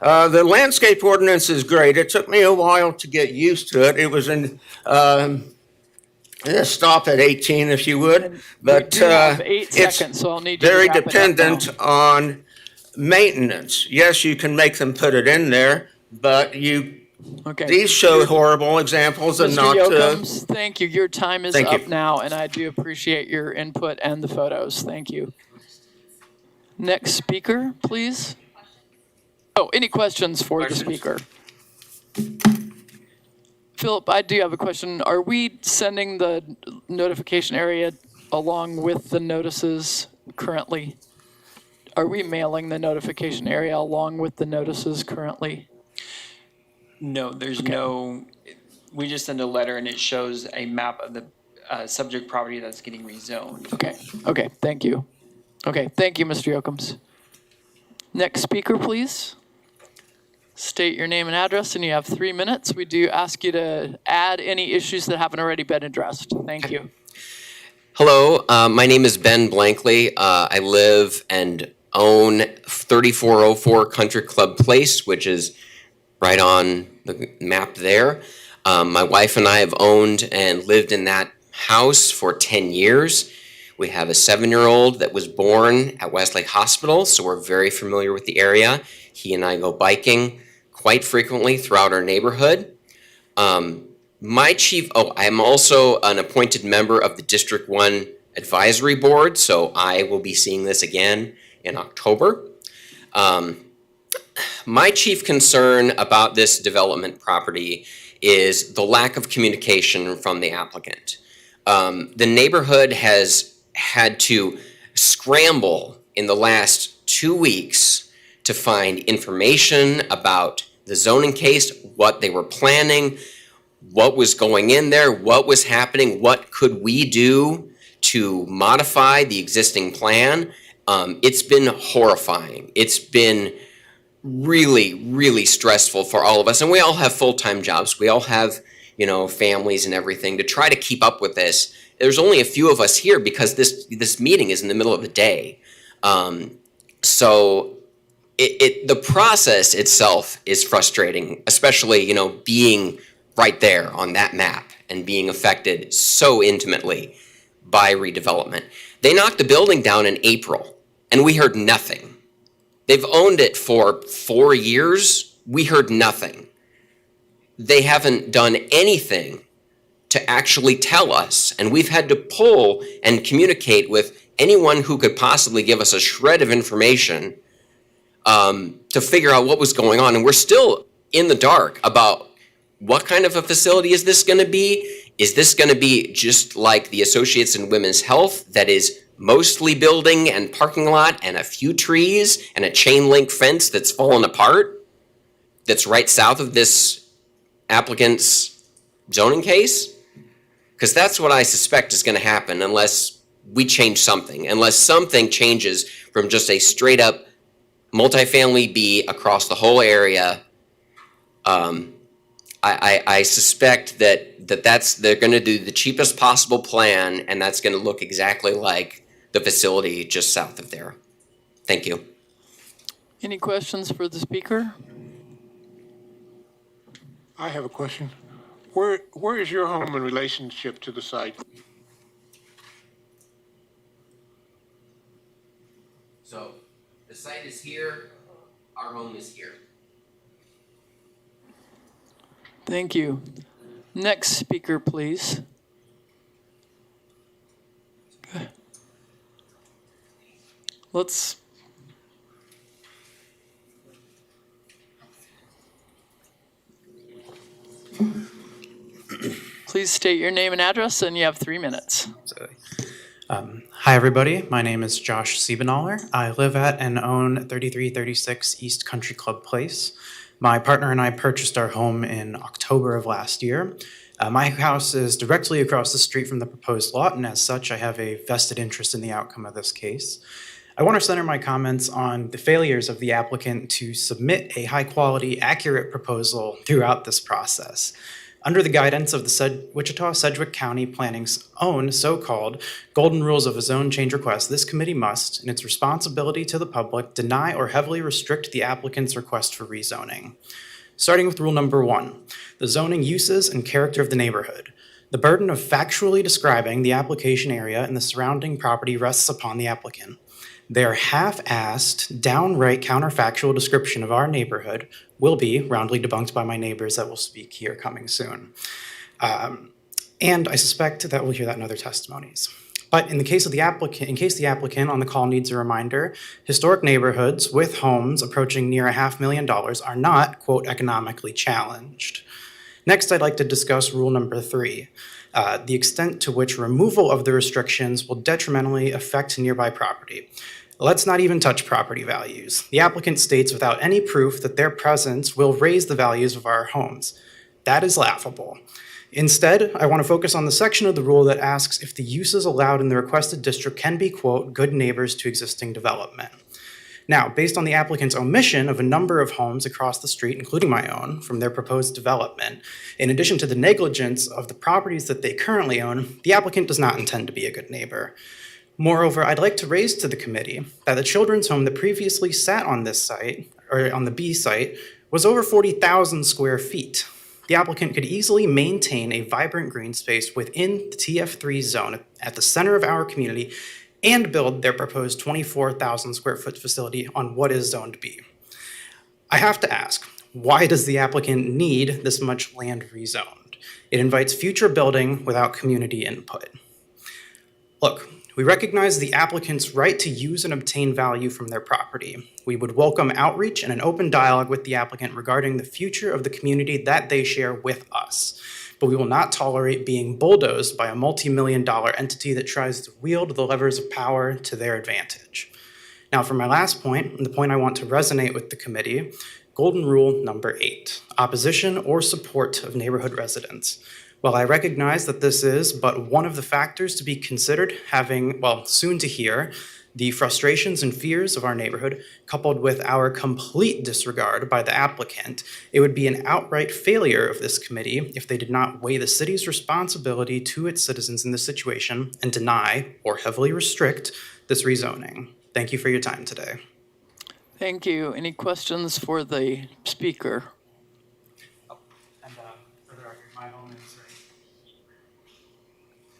The landscape ordinance is great. It took me a while to get used to it. It was in, stop at 18 if you would, but We do have 8 it's seconds, so I'll need you to very wrap it up dependent now. on maintenance. Yes, you can make them put it in there, but these show horrible examples and Mr. not. Yocums, thank you. Your time is Thank you. up now, and I do appreciate your input and the photos. Thank you. Next speaker, please. Oh, any questions for the speaker? Philip, I do have a question. Are we sending the notification area along with the notices currently? Are we mailing the notification area along with the notices currently? No, there's no, we just send a letter and it shows a map of the subject property that's getting rezoned. Okay, thank you. Okay, thank you, Mr. Yocums. Next speaker, please. State your name and address, and you have 3 minutes. We do ask you to add any issues that haven't already been addressed. Thank you. Hello, my name is Ben Blankley. I live and own 3404 Country Club Place, which is right on the map there. My wife and I have owned and lived in that house for 10 years. We have a 7-year-old that was born at Westlake Hospital, so we're very familiar with the area. He and I go biking quite frequently throughout our neighborhood. I'm also an appointed member of the District 1 Advisory Board, so I will be seeing this again in October. My chief concern about this development property is the lack of communication from the applicant. The neighborhood has had to scramble in the last 2 weeks to find information about the zoning case, what they were planning, what was going in there, what was happening, what could we do to modify the existing plan. It's been horrifying. It's been really, really stressful for all of us. And we all have full-time jobs. We all have, families and everything to try to keep up with this. There's only a few of us here because this meeting is in the middle of the day. So the process itself is frustrating, especially, being right there on that map and being affected so intimately by redevelopment. They knocked the building down in April and we heard nothing. They've owned it for 4 years. We heard nothing. They haven't done anything to actually tell us, and we've had to pull and communicate with anyone who could possibly give us a shred of information to figure out what was going on. And we're still in the dark about what kind of a facility is this going to be? Is this going to be just like the Associates in Women's Health that is mostly building and parking lot and a few trees and a chain link fence that's fallen apart that's right south of this applicant's zoning case? Because that's what I suspect is going to happen unless we change something, unless something changes from just a straight up multifamily B across the whole area. I suspect that they're going to do the cheapest possible plan, and that's going to look exactly like the facility just south of there. Thank you. Any questions for the speaker? I have a question. Where is your home in relationship to the site? So the site is here, our home is here. Thank you. Next speaker, please. Please state your name and address, and you have 3 minutes. Hi, everybody. My name is Josh Siebenaller. I live at and own 3336 East Country Club Place. My partner and I purchased our home in October of last year. My house is directly across the street from the proposed lot, and as such, I have a vested interest in the outcome of this case. I want to center my comments on the failures of the applicant to submit a high-quality, accurate proposal throughout this process. Under the guidance of the Wichita-Sedgwick County Planning's own so-called golden rules of a zone change request, this committee must, in its responsibility to the public, deny or heavily restrict the applicant's request for rezoning. Starting with rule number 1, the zoning uses and character of the neighborhood. The burden of factually describing the application area and the surrounding property rests upon the applicant. Their half-assed, downright counterfactual description of our neighborhood will be roundly debunked by my neighbors that will speak here coming soon. And I suspect that we'll hear that in other testimonies. But in the case of the applicant, in case the applicant on the call needs a reminder, historic neighborhoods with homes approaching near $500,000 are not, quote, economically challenged. Next, I'd like to discuss rule number 3, the extent to which removal of the restrictions will detrimentally affect nearby property. Let's not even touch property values. The applicant states without any proof that their presence will raise the values of our homes. That is laughable. Instead, I want to focus on the section of the rule that asks if the uses allowed in the requested district can be, quote, good neighbors to existing development. Now, based on the applicant's omission of a number of homes across the street, including my own, from their proposed development, in addition to the negligence of the properties that they currently own, the applicant does not intend to be a good neighbor. Moreover, I'd like to raise to the committee that the children's home that previously sat on this site, or on the B site, was over 40,000 square feet. The applicant could easily maintain a vibrant green space within the TF3 zone at the center of our community and build their proposed 24,000 square foot facility on what is zoned B. I have to ask, why does the applicant need this much land rezoned? It invites future building without community input. Look, we recognize the applicant's right to use and obtain value from their property. We would welcome outreach and an open dialogue with the applicant regarding the future of the community that they share with us. But we will not tolerate being bulldozed by a multi-million-dollar entity that tries to wield the levers of power to their advantage. Now, for my last point, and the point I want to resonate with the committee, golden rule number 8, opposition or support of neighborhood residents. While I recognize that this is but one of the factors to be considered, having, well, soon to hear, the frustrations and fears of our neighborhood, coupled with our complete disregard by the applicant, it would be an outright failure of this committee if they did not weigh the city's responsibility to its citizens in this situation and deny or heavily restrict this rezoning. Thank you for your time today. Thank you. Any questions for the speaker? And for the record, my home is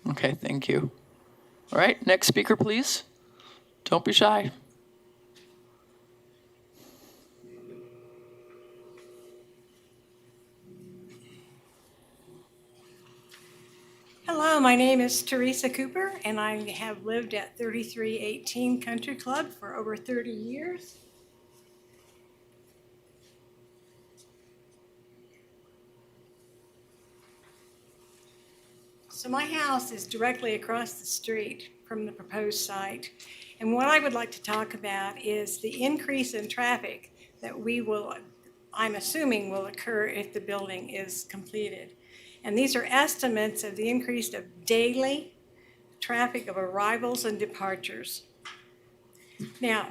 Okay, thank you. All right, next speaker, please. Don't be shy. Hello, my name is Teresa Cooper, and I have lived at 3318 Country Club for over 30 years. So my house is directly across the street from the proposed site. And what I would like to talk about is the increase in traffic that I'm assuming will occur if the building is completed. And these are estimates of the increase of daily traffic of arrivals and departures. Now,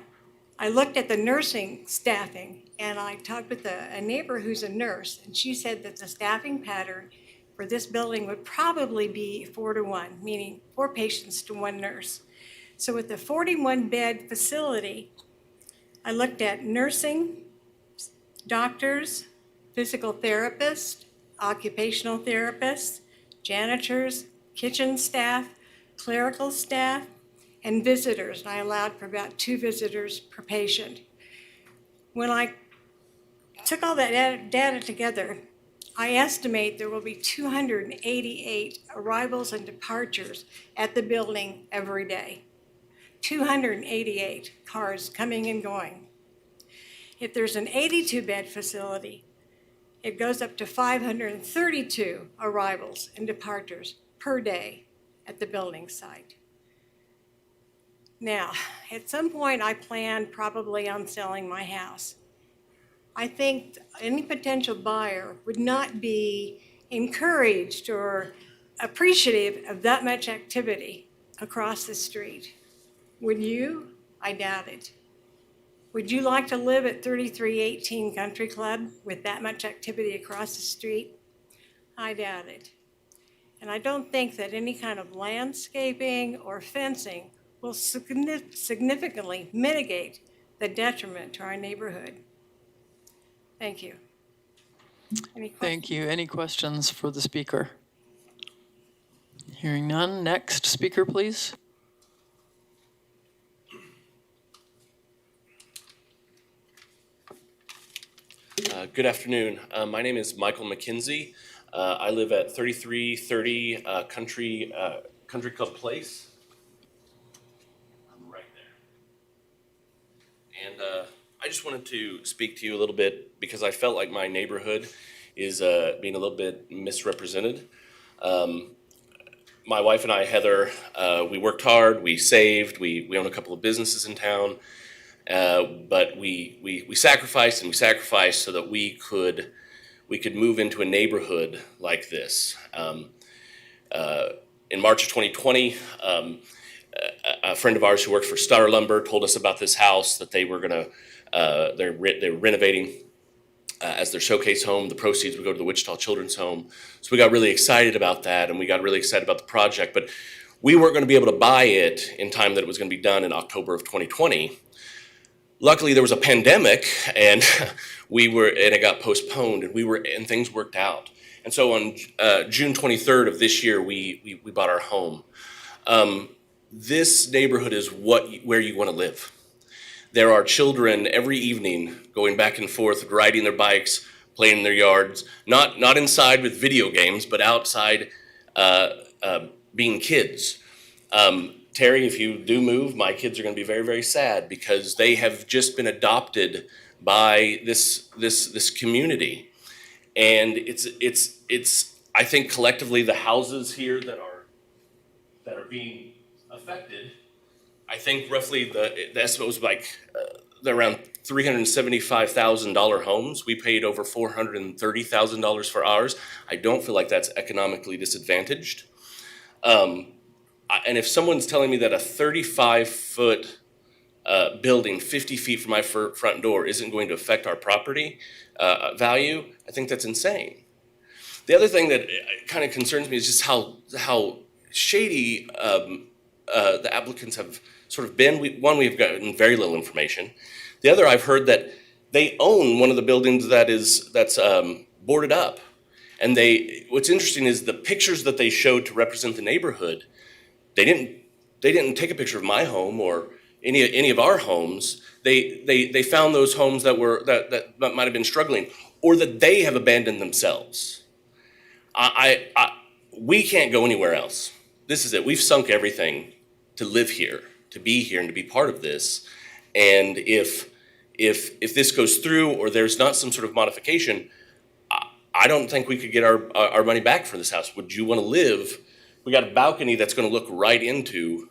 I looked at the nursing staffing, and I talked with a neighbor who's a nurse, and she said that the staffing pattern for this building would probably be 4-to-1, meaning 4 patients to 1 nurse. So with the 41-bed facility, I looked at nursing, doctors, physical therapists, occupational therapists, janitors, kitchen staff, clerical staff, and visitors. And I allowed for about 2 visitors per patient. When I took all that data together, I estimate there will be 288 arrivals and departures at the building every day. 288 cars coming and going. If there's an 82-bed facility, it goes up to 532 arrivals and departures per day at the building site. Now, at some point I plan probably on selling my house. I think any potential buyer would not be encouraged or appreciative of that much activity across the street. Would you? I doubt it. Would you like to live at 3318 Country Club with that much activity across the street? I doubt it. And I don't think that any kind of landscaping or fencing will significantly mitigate the detriment to our neighborhood. Thank you. Any questions? Thank you. Any questions for the speaker? Hearing none. Next speaker, please. Good afternoon. My name is Michael McKenzie. I live at 3330 Country Club Place. I'm right there. And I just wanted to speak to you a little bit because I felt like my neighborhood is being a little bit misrepresented. My wife and I, Heather, we worked hard, we saved, we own a couple of businesses in town. But we sacrificed and we sacrificed so that we could move into a neighborhood like this. In March of 2020, a friend of ours who worked for Star Lumber told us about this house that they were they're renovating as their showcase home. The proceeds would go to the Wichita Children's Home. So we got really excited about that, and we got really excited about the project. But we weren't going to be able to buy it in time that it was going to be done in October of 2020. Luckily, there was a pandemic, and it got postponed, and things worked out. And so on June 23rd of this year, we bought our home. This neighborhood is where you want to live. There are children every evening going back and forth, riding their bikes, playing in their yards, not inside with video games, but outside being kids. Terry, if you do move, my kids are going to be very, very sad because they have just been adopted by this community, and it's I think collectively the houses here that are being affected. I think roughly the estimate was like they're around $375,000 homes. We paid over $430,000 for ours. I don't feel like that's economically disadvantaged. And if someone's telling me that a 35-foot building 50 feet from my front door isn't going to affect our property value, I think that's insane. The other thing that kind of concerns me is just how shady the applicants have sort of been. We've gotten very little information. The other, I've heard that they own one of the buildings that's boarded up. And what's interesting is the pictures that they showed to represent the neighborhood. They didn't take a picture of my home or any of our homes. They found those homes that might have been struggling, or that they have abandoned themselves. We can't go anywhere else. This is it. We've sunk everything to live here, to be here, and to be part of this. And if this goes through, or there's not some sort of modification, I don't think we could get our money back for this house. Would you want to live? We got a balcony that's going to look right into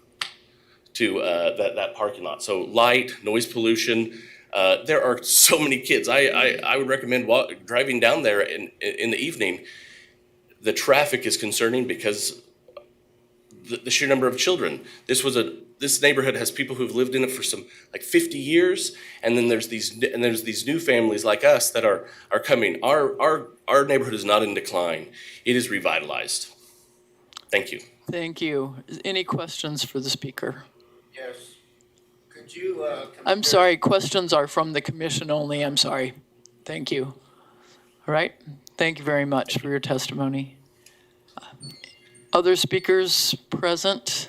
that parking lot. So light, noise pollution. There are so many kids. I would recommend driving down there in the evening. The traffic is concerning because the sheer number of children. This neighborhood has people who've lived in it for some like 50 years, and then there's these new families like us that are coming. Our neighborhood is not in decline. It is revitalized. Thank you. Thank you. Any questions for the speaker? Yes. Could you? I'm sorry, questions are from the commission only. I'm sorry. Thank you. All right. Thank you very much for your testimony. Other speakers present?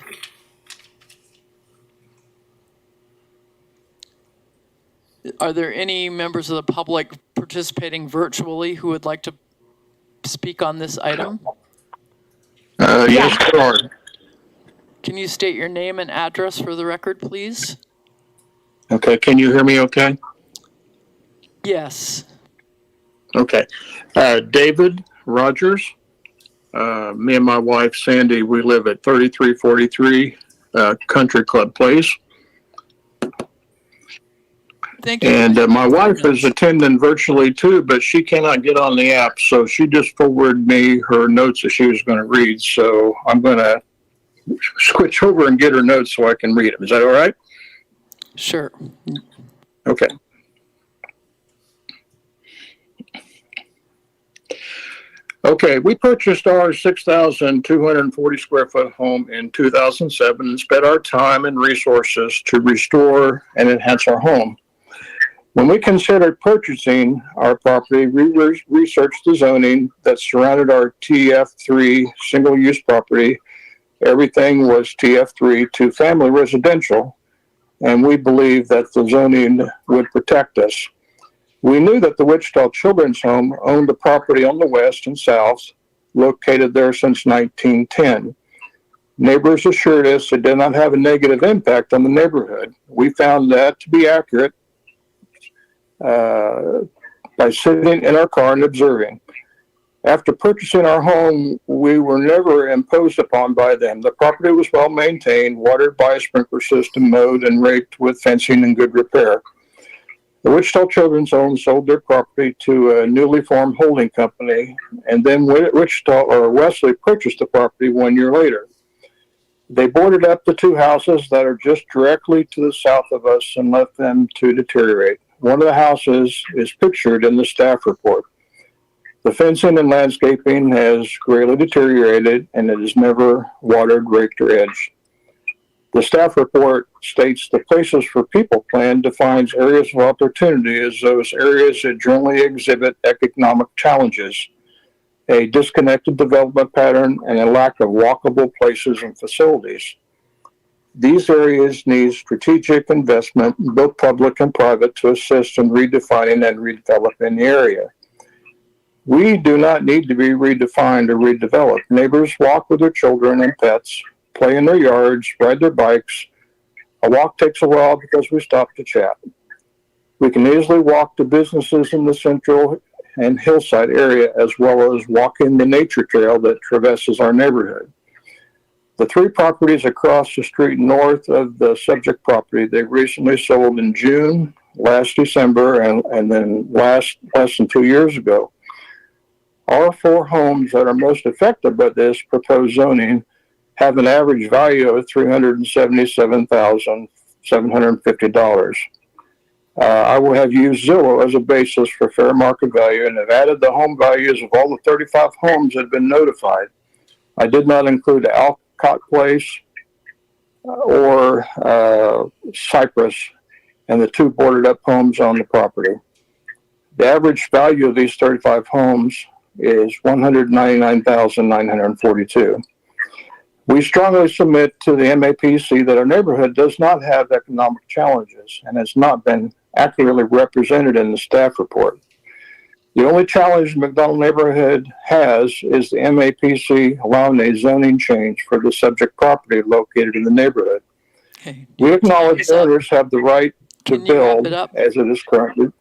Are there any members of the public participating virtually who would like to speak on this item? Yes, there are. Can you state your name and address for the record, please? Okay, can you hear me okay? Yes. Okay. David Rogers, me and my wife Sandy, we live at 3343 Country Club Place. Thank you. And my wife is attending virtually too, but she cannot get on the app. So she just forwarded me her notes that she was going to read. So I'm going to switch over and get her notes so I can read them. Is that all right? Sure. Okay, we purchased our 6,240 square foot home in 2007 and spent our time and resources to restore and enhance our home. When we considered purchasing our property, we researched the zoning that surrounded our TF3 single-use property. Everything was TF3 to family residential, and we believed that the zoning would protect us. We knew that the Wichita Children's Home owned the property on the west and south, located there since 1910. Neighbors assured us it did not have a negative impact on the neighborhood. We found that to be accurate by sitting in our car and observing. After purchasing our home, we were never imposed upon by them. The property was well maintained, watered by a sprinkler system, mowed and raked with fencing in good repair. The Wichita Children's Home sold their property to a newly formed holding company, and then Wesley purchased the property 1 year later. They boarded up the two houses that are just directly to the south of us and left them to deteriorate. One of the houses is pictured in the staff report. The fencing and landscaping has greatly deteriorated, and it is never watered, raked, or edged. The staff report states the Places for People plan defines areas of opportunity as those areas that generally exhibit economic challenges, a disconnected development pattern, and a lack of walkable places and facilities. These areas need strategic investment, both public and private, to assist in redefining and redeveloping the area. We do not need to be redefined or redeveloped. Neighbors walk with their children and pets, play in their yards, ride their bikes. A walk takes a while because we stop to chat. We can easily walk to businesses in the central and hillside area, as well as walking the nature trail that traverses our neighborhood. The three properties across the street north of the subject property, they recently sold in June, last December, and then less than 2 years ago. Our four homes that are most affected by this proposed zoning have an average value of $377,750. I will have used Zillow as a basis for fair market value and have added the home values of all the 35 homes that have been notified. I did not include Alcott Place or Cypress and the two boarded up homes on the property. The average value of these 35 homes is $199,942. We strongly submit to the MAPC that our neighborhood does not have economic challenges and has not been accurately represented in the staff report. The only challenge the McDonald neighborhood has is the MAPC allowing a zoning change for the subject property located in the neighborhood. Okay. We acknowledge owners have the right to build as it is currently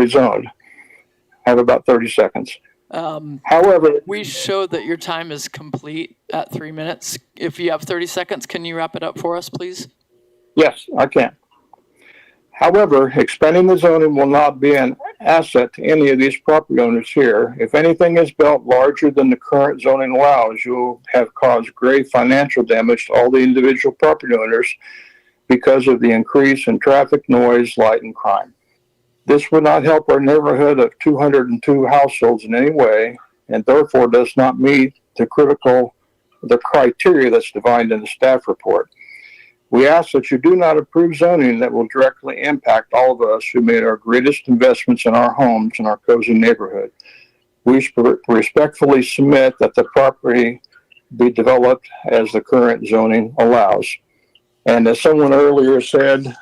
zoned. I have about 30 seconds. However, we show that your time is complete at 3 minutes. If you have 30 seconds, can you wrap it up for us, please? yes, I can. However, expanding the zoning will not be an asset to any of these property owners here. If anything is built larger than the current zoning allows, you'll have caused great financial damage to all the individual property owners because of the increase in traffic, noise, light, and crime. This would not help our neighborhood of 202 households in any way, and therefore does not meet the criteria that's defined in the staff report. We ask that you do not approve zoning that will directly impact all of us who made our greatest investments in our homes and our cozy neighborhood. We respectfully submit that the property be developed as the current zoning allows. And as someone earlier said,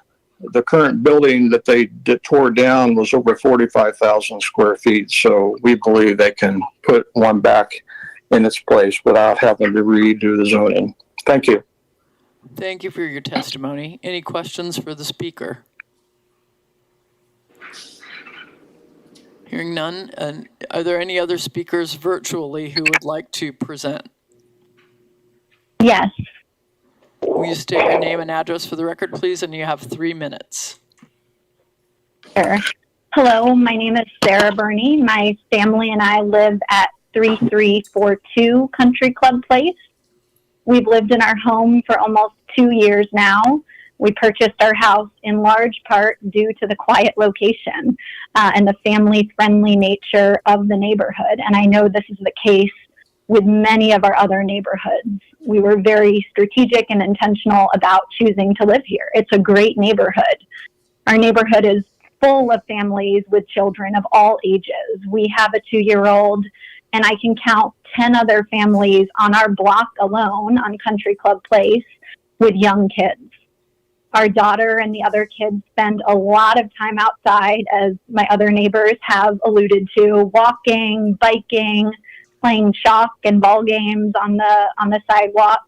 the current building that they tore down was over 45,000 square feet. So we believe they can put one back in its place without having to redo the zoning. Thank you. Thank you for your testimony. Any questions for the speaker? Hearing none, and are there any other speakers virtually who would like to present? Yes. Will you state your name and address for the record, please? And you have 3 minutes. Sure. Hello, my name is Sarah Burney. My family and I live at 3342 Country Club Place. We've lived in our home for almost 2 years now. We purchased our house in large part due to the quiet location and the family-friendly nature of the neighborhood. And I know this is the case with many of our other neighborhoods. We were very strategic and intentional about choosing to live here. It's a great neighborhood. Our neighborhood is full of families with children of all ages. We have a 2-year-old, and I can count 10 other families on our block alone on Country Club Place with young kids. Our daughter and the other kids spend a lot of time outside, as my other neighbors have alluded to, walking, biking, playing chalk and ball games on the sidewalk.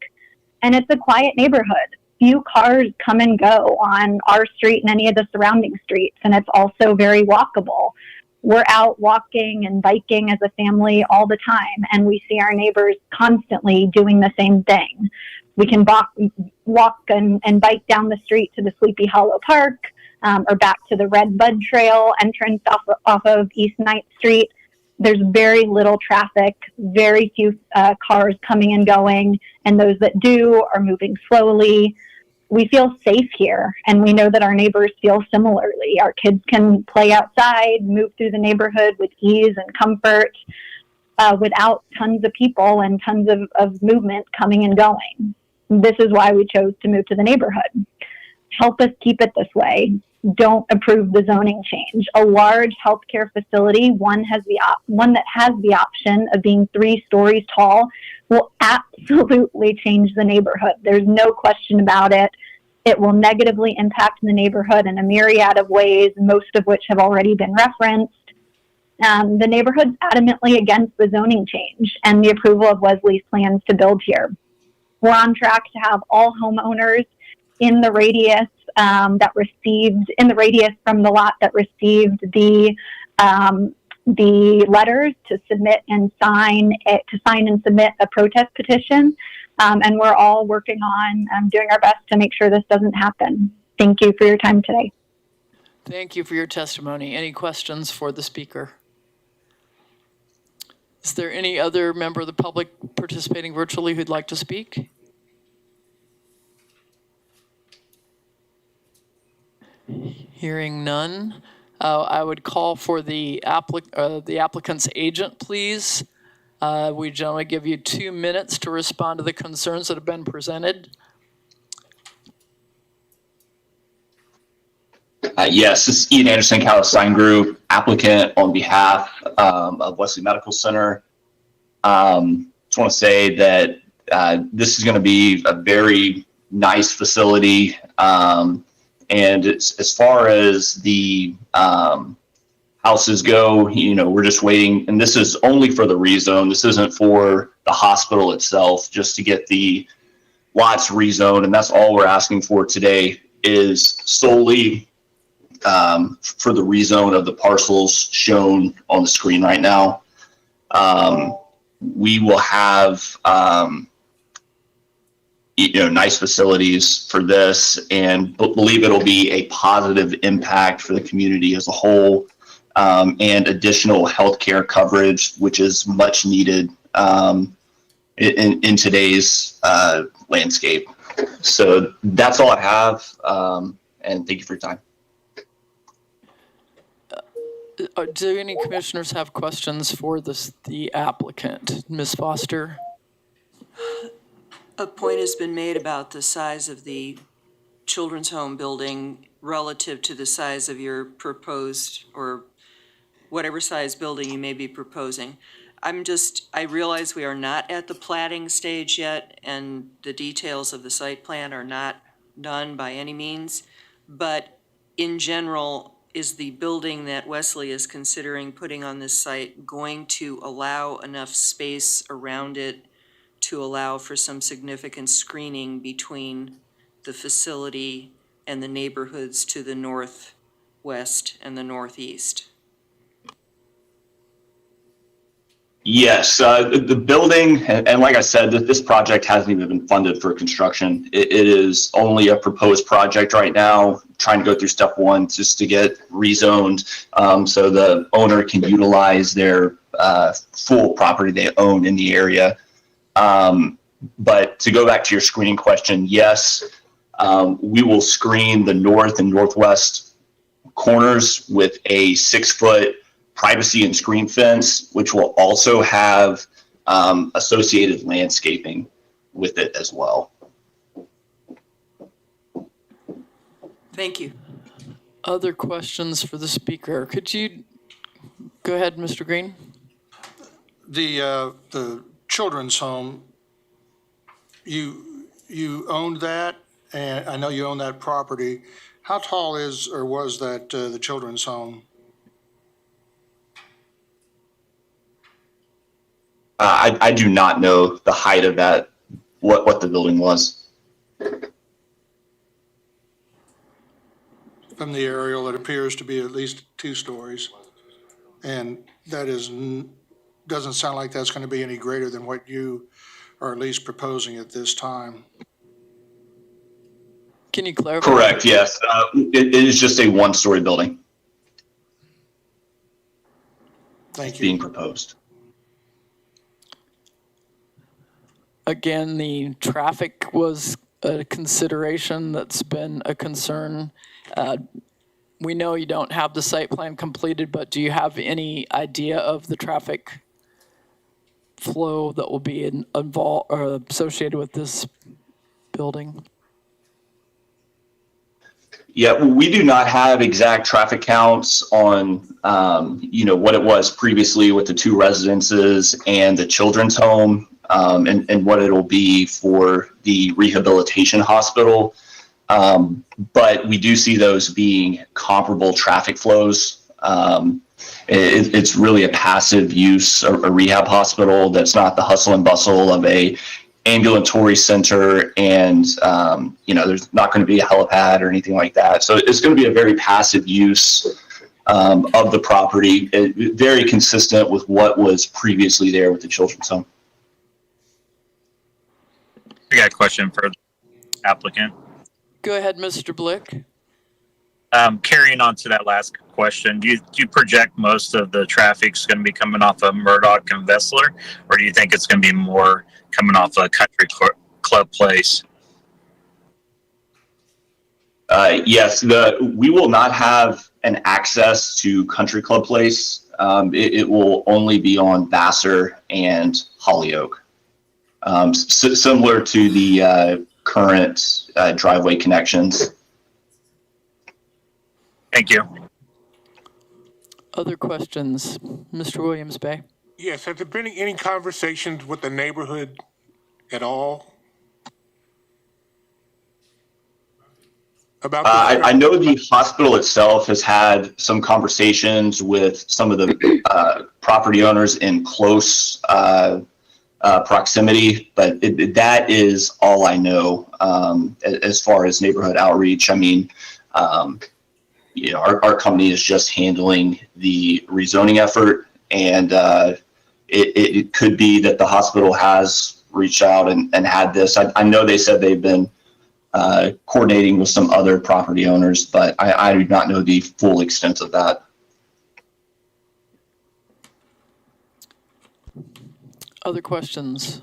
And it's a quiet neighborhood. Few cars come and go on our street and any of the surrounding streets, and it's also very walkable. We're out walking and biking as a family all the time, and we see our neighbors constantly doing the same thing. We can walk and bike down the street to the Sleepy Hollow Park, or back to the Red Bud Trail entrance off of East 9th Street. There's very little traffic, very few cars coming and going, and those that do are moving slowly. We feel safe here, and we know that our neighbors feel similarly. Our kids can play outside, move through the neighborhood with ease and comfort, without tons of people and tons of movement coming and going. This is why we chose to move to the neighborhood. Help us keep it this way. Don't approve the zoning change. A large healthcare facility, one that has the option of being 3 stories tall, will absolutely change the neighborhood. There's no question about it. It will negatively impact the neighborhood in a myriad of ways, most of which have already been referenced. The neighborhood's adamantly against the zoning change and the approval of Wesley's plans to build here. We're on track to have all homeowners in the radius from the lot that received the letters to sign and submit a protest petition. And we're all working on doing our best to make sure this doesn't happen. Thank you for your time today. Thank you for your testimony. Any questions for the speaker? Is there any other member of the public participating virtually who'd like to speak? Hearing none, I would call for the applicant's agent, please. We generally give you 2 minutes to respond to the concerns that have been presented. Yes, this is Ian Anderson, Callis Sign Group, applicant on behalf of Wesley Medical Center. Just want to say that this is going to be a very nice facility. And as far as the houses go, we're just waiting. And this is only for the rezone. This isn't for the hospital itself, just to get the lots rezoned. And that's all we're asking for today, is solely for the rezone of the parcels shown on the screen right now. We will have nice facilities for this, and believe it'll be a positive impact for the community as a whole, and additional healthcare coverage, which is much needed in today's landscape. So that's all I have, and thank you for your time. Do any commissioners have questions for the applicant? Ms. Foster? A point has been made about the size of the children's home building relative to the size of your proposed, or whatever size building you may be proposing. I realize we are not at the platting stage yet, and the details of the site plan are not done by any means, but in general, is the building that Wesley is considering putting on this site going to allow enough space around it to allow for some significant screening between the facility and the neighborhoods to the northwest and the northeast? Yes, the building, and like I said, this project hasn't even been funded for construction. It is only a proposed project right now, trying to go through step 1 just to get rezoned, so the owner can utilize their full property they own in the area. But to go back to your screening question, yes, We will screen the north and northwest corners with a 6-foot privacy and screen fence, which will also have associated landscaping with it as well. Thank you. Other questions for the speaker? Could you go ahead, Mr. Green? The children's home, you owned that, and I know you own that property. How tall is or was that the children's home? I do not know the height of that, what the building was. From the aerial, it appears to be at least 2 stories. And that doesn't sound like that's going to be any greater than what you are at least proposing at this time. Can you clarify? Correct, yes. It is just a 1-story building. Thank you. Being proposed. Again, the traffic was a consideration that's been a concern. We know you don't have the site plan completed, but do you have any idea of the traffic flow that will be involved or associated with this building? Yeah, we do not have exact traffic counts on, what it was previously with the 2 residences and the children's home, and what it'll be for the rehabilitation hospital. But we do see those being comparable traffic flows. It's really a passive use, a rehab hospital that's not the hustle and bustle of a ambulatory center, and there's not going to be a helipad or anything like that. So it's going to be a very passive use of the property, very consistent with what was previously there with the children's home. I got a question for the applicant. Go ahead, Mr. Blick. Carrying on to that last question, do you project most of the traffic's going to be coming off of Murdoch and Vessler, or do you think it's going to be more coming off of Country Club Place? Yes, we will not have an access to Country Club Place. It will only be on Vassar and Hollyoak. Similar to the current driveway connections. Thank you. Other questions? Mr. Williams Bay? Yes, has there been any conversations with the neighborhood at all? About I know the hospital itself has had some conversations with some of the property owners in close proximity, but that is all I know as far as neighborhood outreach. I mean, our company is just handling the rezoning effort, and it could be that the hospital has reached out and had this. I know they said they've been coordinating with some other property owners, but I do not know the full extent of that. Other questions?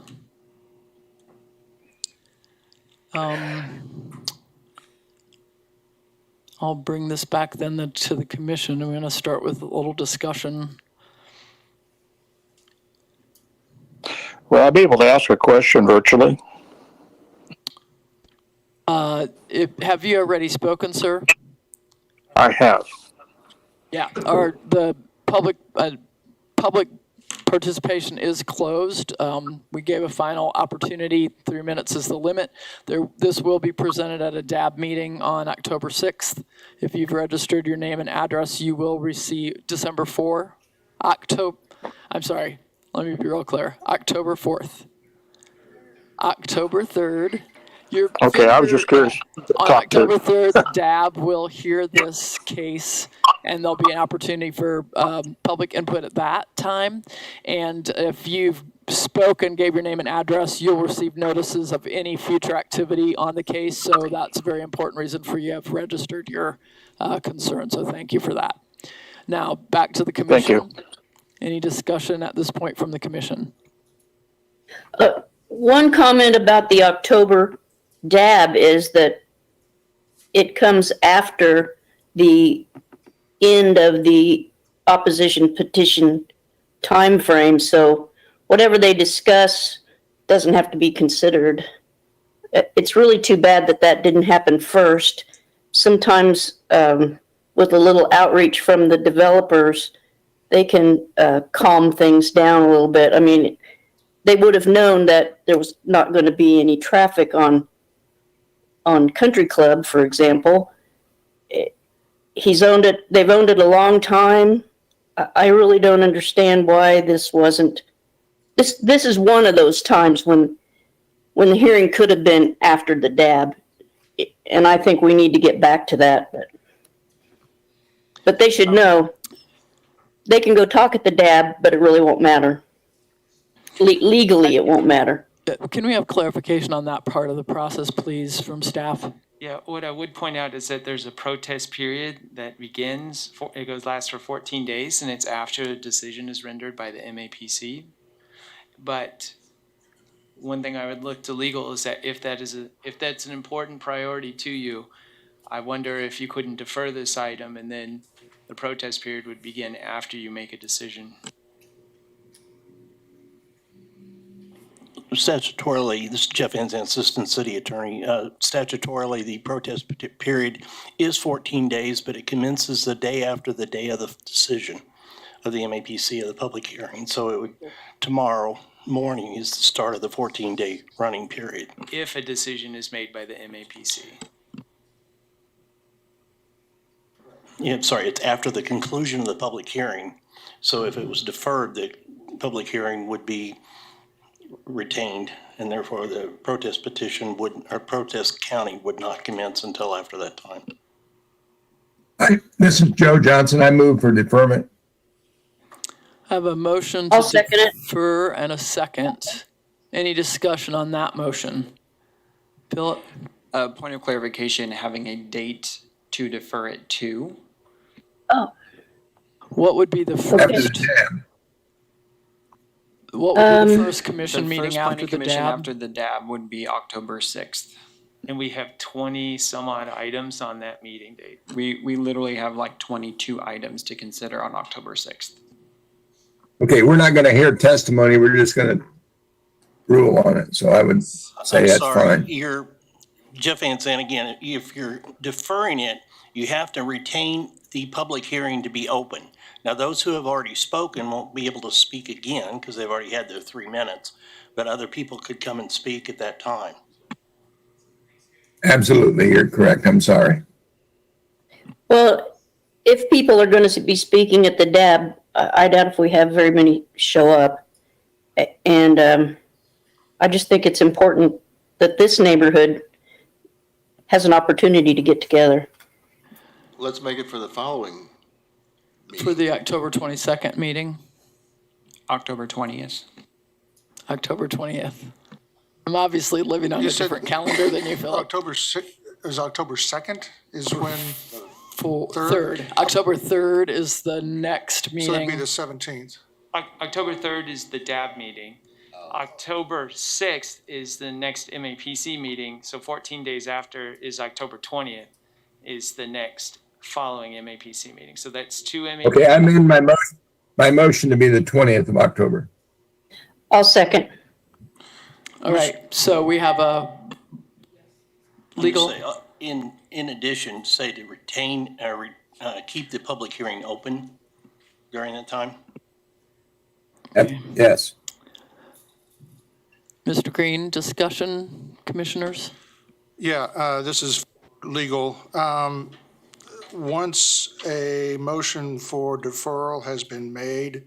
I'll bring this back then to the commission. I'm going to start with a little discussion. Will I be able to ask a question virtually? Have you already spoken, sir? I have. Yeah, or the public participation is closed. We gave a final opportunity. 3 minutes is the limit. This will be presented at a DAB meeting on October 6th. If you've registered your name and address, you will receive December 4. I'm sorry, let me be real clear. October 4th. October 3rd. Okay, I was just curious. On October 3rd, DAB will hear this case, and there'll be an opportunity for public input at that time. And if you've spoken, gave your name and address, you'll receive notices of any future activity on the case. So that's a very important reason for you to have registered your concern. So thank you for that. Now, back to the commission. Thank you. Any discussion at this point from the commission? One comment about the October DAB is that it comes after the end of the opposition petition timeframe, so whatever they discuss doesn't have to be considered. It's really too bad that that didn't happen first. Sometimes with a little outreach from the developers, they can calm things down a little bit. I mean, they would have known that there was not going to be any traffic on Country Club, for example. He's owned it. They've owned it a long time. I really don't understand why this wasn't. This is one of those times when the hearing could have been after the DAB, and I think we need to get back to that. But they should know they can go talk at the DAB, but it really won't matter. Legally, it won't matter. Can we have clarification on that part of the process, please, from staff? Yeah, what I would point out is that there's a protest period that begins, lasts for 14 days, and it's after a decision is rendered by the MAPC. But one thing I would look to legal is that if that's an important priority to you, I wonder if you couldn't defer this item and then the protest period would begin after you make a decision. Statutorily, this is Jeff Enzan, Assistant City Attorney. Statutorily, the protest period is 14 days, but it commences the day after the day of the decision of the MAPC of the public hearing. So it would, tomorrow morning is the start of the 14-day running period. If a decision is made by the MAPC. Yeah, sorry, it's after the conclusion of the public hearing. So if it was deferred, the public hearing would be retained, and therefore the protest petition or protest county would not commence until after that time. This is Joe Johnson. I move for deferment. I have a motion I'll to second it. defer and a second. Any discussion on that motion? Philip? Point of clarification, having a date to defer it to. Oh, What would be the After first? the DAB. What would be the first The commission meeting first after planning the commission DAB? after the DAB would be October 6th. And we have 20 some odd items on that meeting date. We literally have like 22 items to consider on October 6th. Okay, we're not going to hear testimony. We're just going to rule on it. So I would say I'm that's sorry, fine. you're, Jeff Ansan again, if you're deferring it, you have to retain the public hearing to be open. Now, those who have already spoken won't be able to speak again because they've already had their 3 minutes, but other people could come and speak at that time. Absolutely, you're correct. I'm sorry. well, if people are going to be speaking at the DAB, I doubt if we have very many show up. And I just think it's important that this neighborhood has an opportunity to get together. Let's make it for the following For the October 22nd meeting, October 20th. October 20th. I'm obviously living on You a said- different calendar than you, Philip. October 2nd is when, Third. October 3rd is the next so it'd be meeting. the 17th. October 3rd is the DAB meeting. October 6th is the next MAPC meeting, so 14 days after is October 20th is the next following MAPC meeting. So that's two MAPC. Okay, I'm in my motion to be the 20th of October. I'll second. All right, so we have a legal, Say, in addition, say to retain, keep the public hearing open during that time. Yes. Mr. Green, discussion, commissioners? Yeah, this is legal. Once a motion for deferral has been made,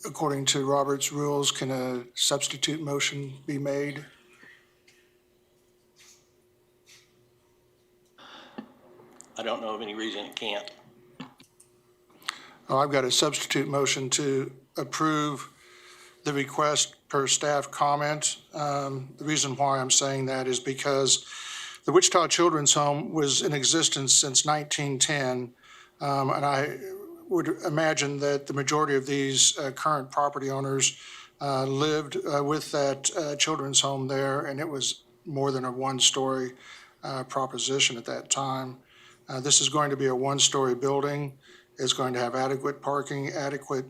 according to Robert's rules, can a substitute motion be made? I don't know of any reason it can't. I've got a substitute motion to approve the request per staff comment. The reason why I'm saying that is because the Wichita Children's Home was in existence since 1910, and I would imagine that the majority of these current property owners lived with that children's home there, and it was more than a one-story proposition at that time. This is going to be a one-story building. It's going to have adequate parking, adequate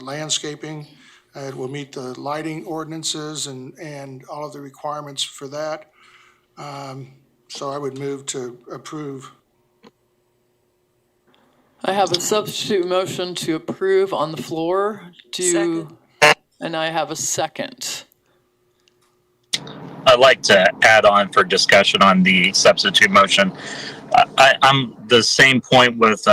landscaping. It will meet the lighting ordinances and all of the requirements for that. So I would move to approve. I have a substitute motion to approve on the floor. Second. And I have a second. I'd like to add on for discussion on the substitute motion. I'm the same point with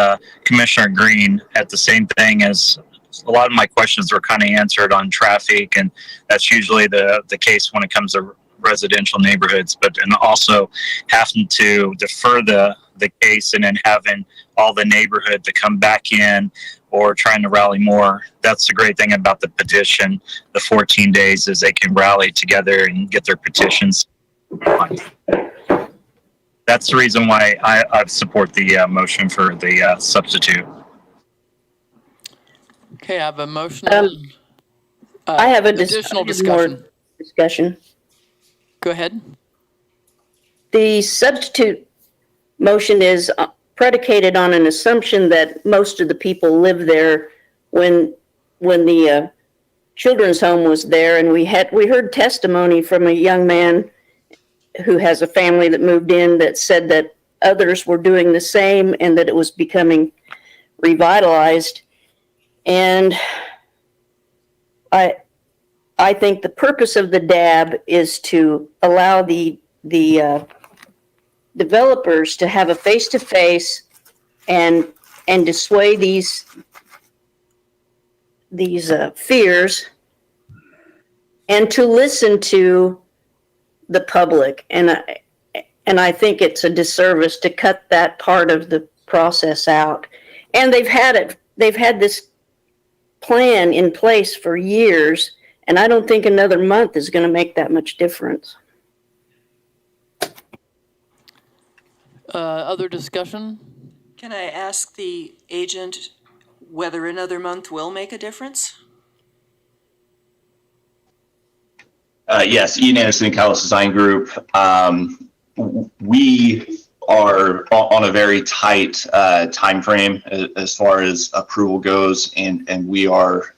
Commissioner Green at the same thing as a lot of my questions were kind of answered on traffic, and that's usually the case when it comes to residential neighborhoods, but and also having to defer the case and then having all the neighborhood to come back in or trying to rally more. That's the great thing about the petition. The 14 days is they can rally together and get their petitions. That's the reason why I support the motion for the substitute. Okay, I have a motion. I have additional discussion. Discussion. Go ahead. The substitute motion is predicated on an assumption that most of the people live there when the children's home was there, and we heard testimony from a young man who has a family that moved in that said that others were doing the same and that it was becoming revitalized. And I think the purpose of the DAB is to allow the developers to have a face-to-face and dissuade these fears, and to listen to the public. And I think it's a disservice to cut that part of the process out. And they've had this plan in place for years, and I don't think another month is going to make that much difference. Other discussion? Can I ask the agent whether another month will make a difference? Yes, Ian Anderson, Catalyst Design Group. We are on a very tight time frame as far as approval goes, and we are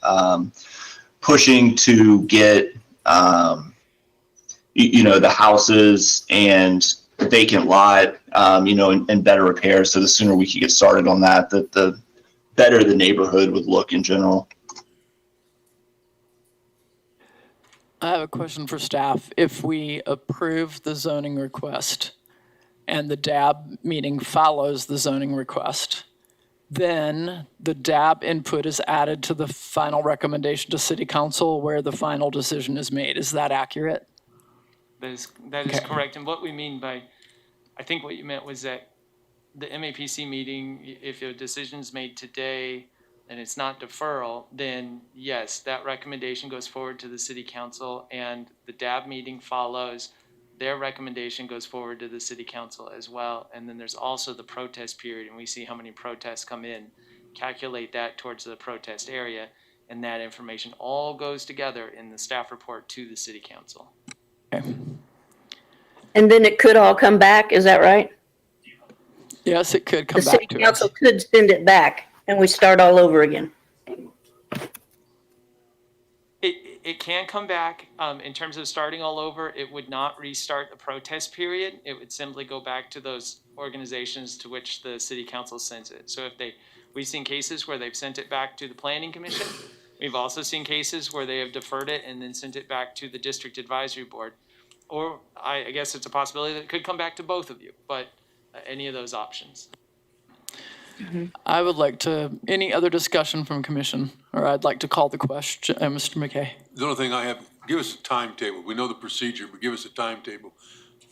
pushing to get the houses and vacant lot in better repair. So the sooner we can get started on that, the better the neighborhood would look in general. I have a question for staff. If we approve the zoning request and the DAB meeting follows the zoning request, then the DAB input is added to the final recommendation to City Council where the final decision is made. Is that accurate? That is correct. And what we mean by, I think what you meant was that the MAPC meeting, if a decision is made today and it's not deferral, then yes, that recommendation goes forward to the City Council, and the DAB meeting follows. Their recommendation goes forward to the City Council as well. And then there's also the protest period, and we see how many protests come in, calculate that towards the protest area, and that information all goes together in the staff report to the City Council. Okay. And then it could all come back, is that right? Yes, it could come The back City to us. Council could send it back and we start all over again. It can come back. In terms of starting all over, it would not restart the protest period. It would simply go back to those organizations to which the City Council sends it. So we've seen cases where they've sent it back to the Planning Commission. We've also seen cases where they have deferred it and then sent it back to the District Advisory Board. Or I guess it's a possibility that it could come back to both of you, but any of those options. I would like to, any other discussion from commission, or I'd like to call the question, Mr. McKay. The only thing I have, give us a timetable. We know the procedure, but give us a timetable.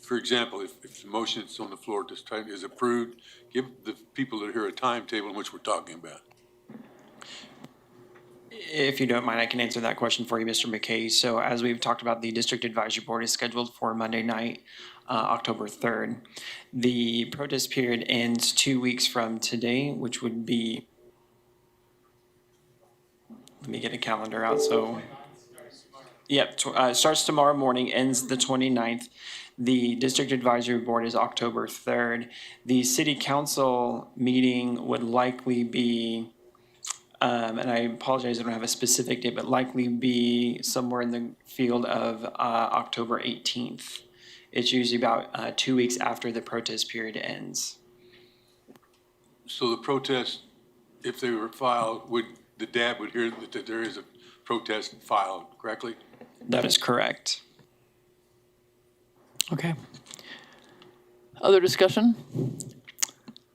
For example, if the motion that's on the floor this time is approved, give the people that are here a timetable in which we're talking about. If you don't mind, I can answer that question for you, Mr. McKay. So as we've talked about, the District Advisory Board is scheduled for Monday night, October 3rd. The protest period ends 2 weeks from today, which would be, let me get a calendar out. So, yep, starts tomorrow morning, ends the 29th. The district advisory board is October 3rd. The city council meeting would likely be, and I apologize, I don't have a specific date, but likely be somewhere in the field of October 18th. It's usually about 2 weeks after the protest period ends. So the protest, if they were filed, the DAB would hear that there is a protest filed, correctly? That is correct. Okay. Other discussion?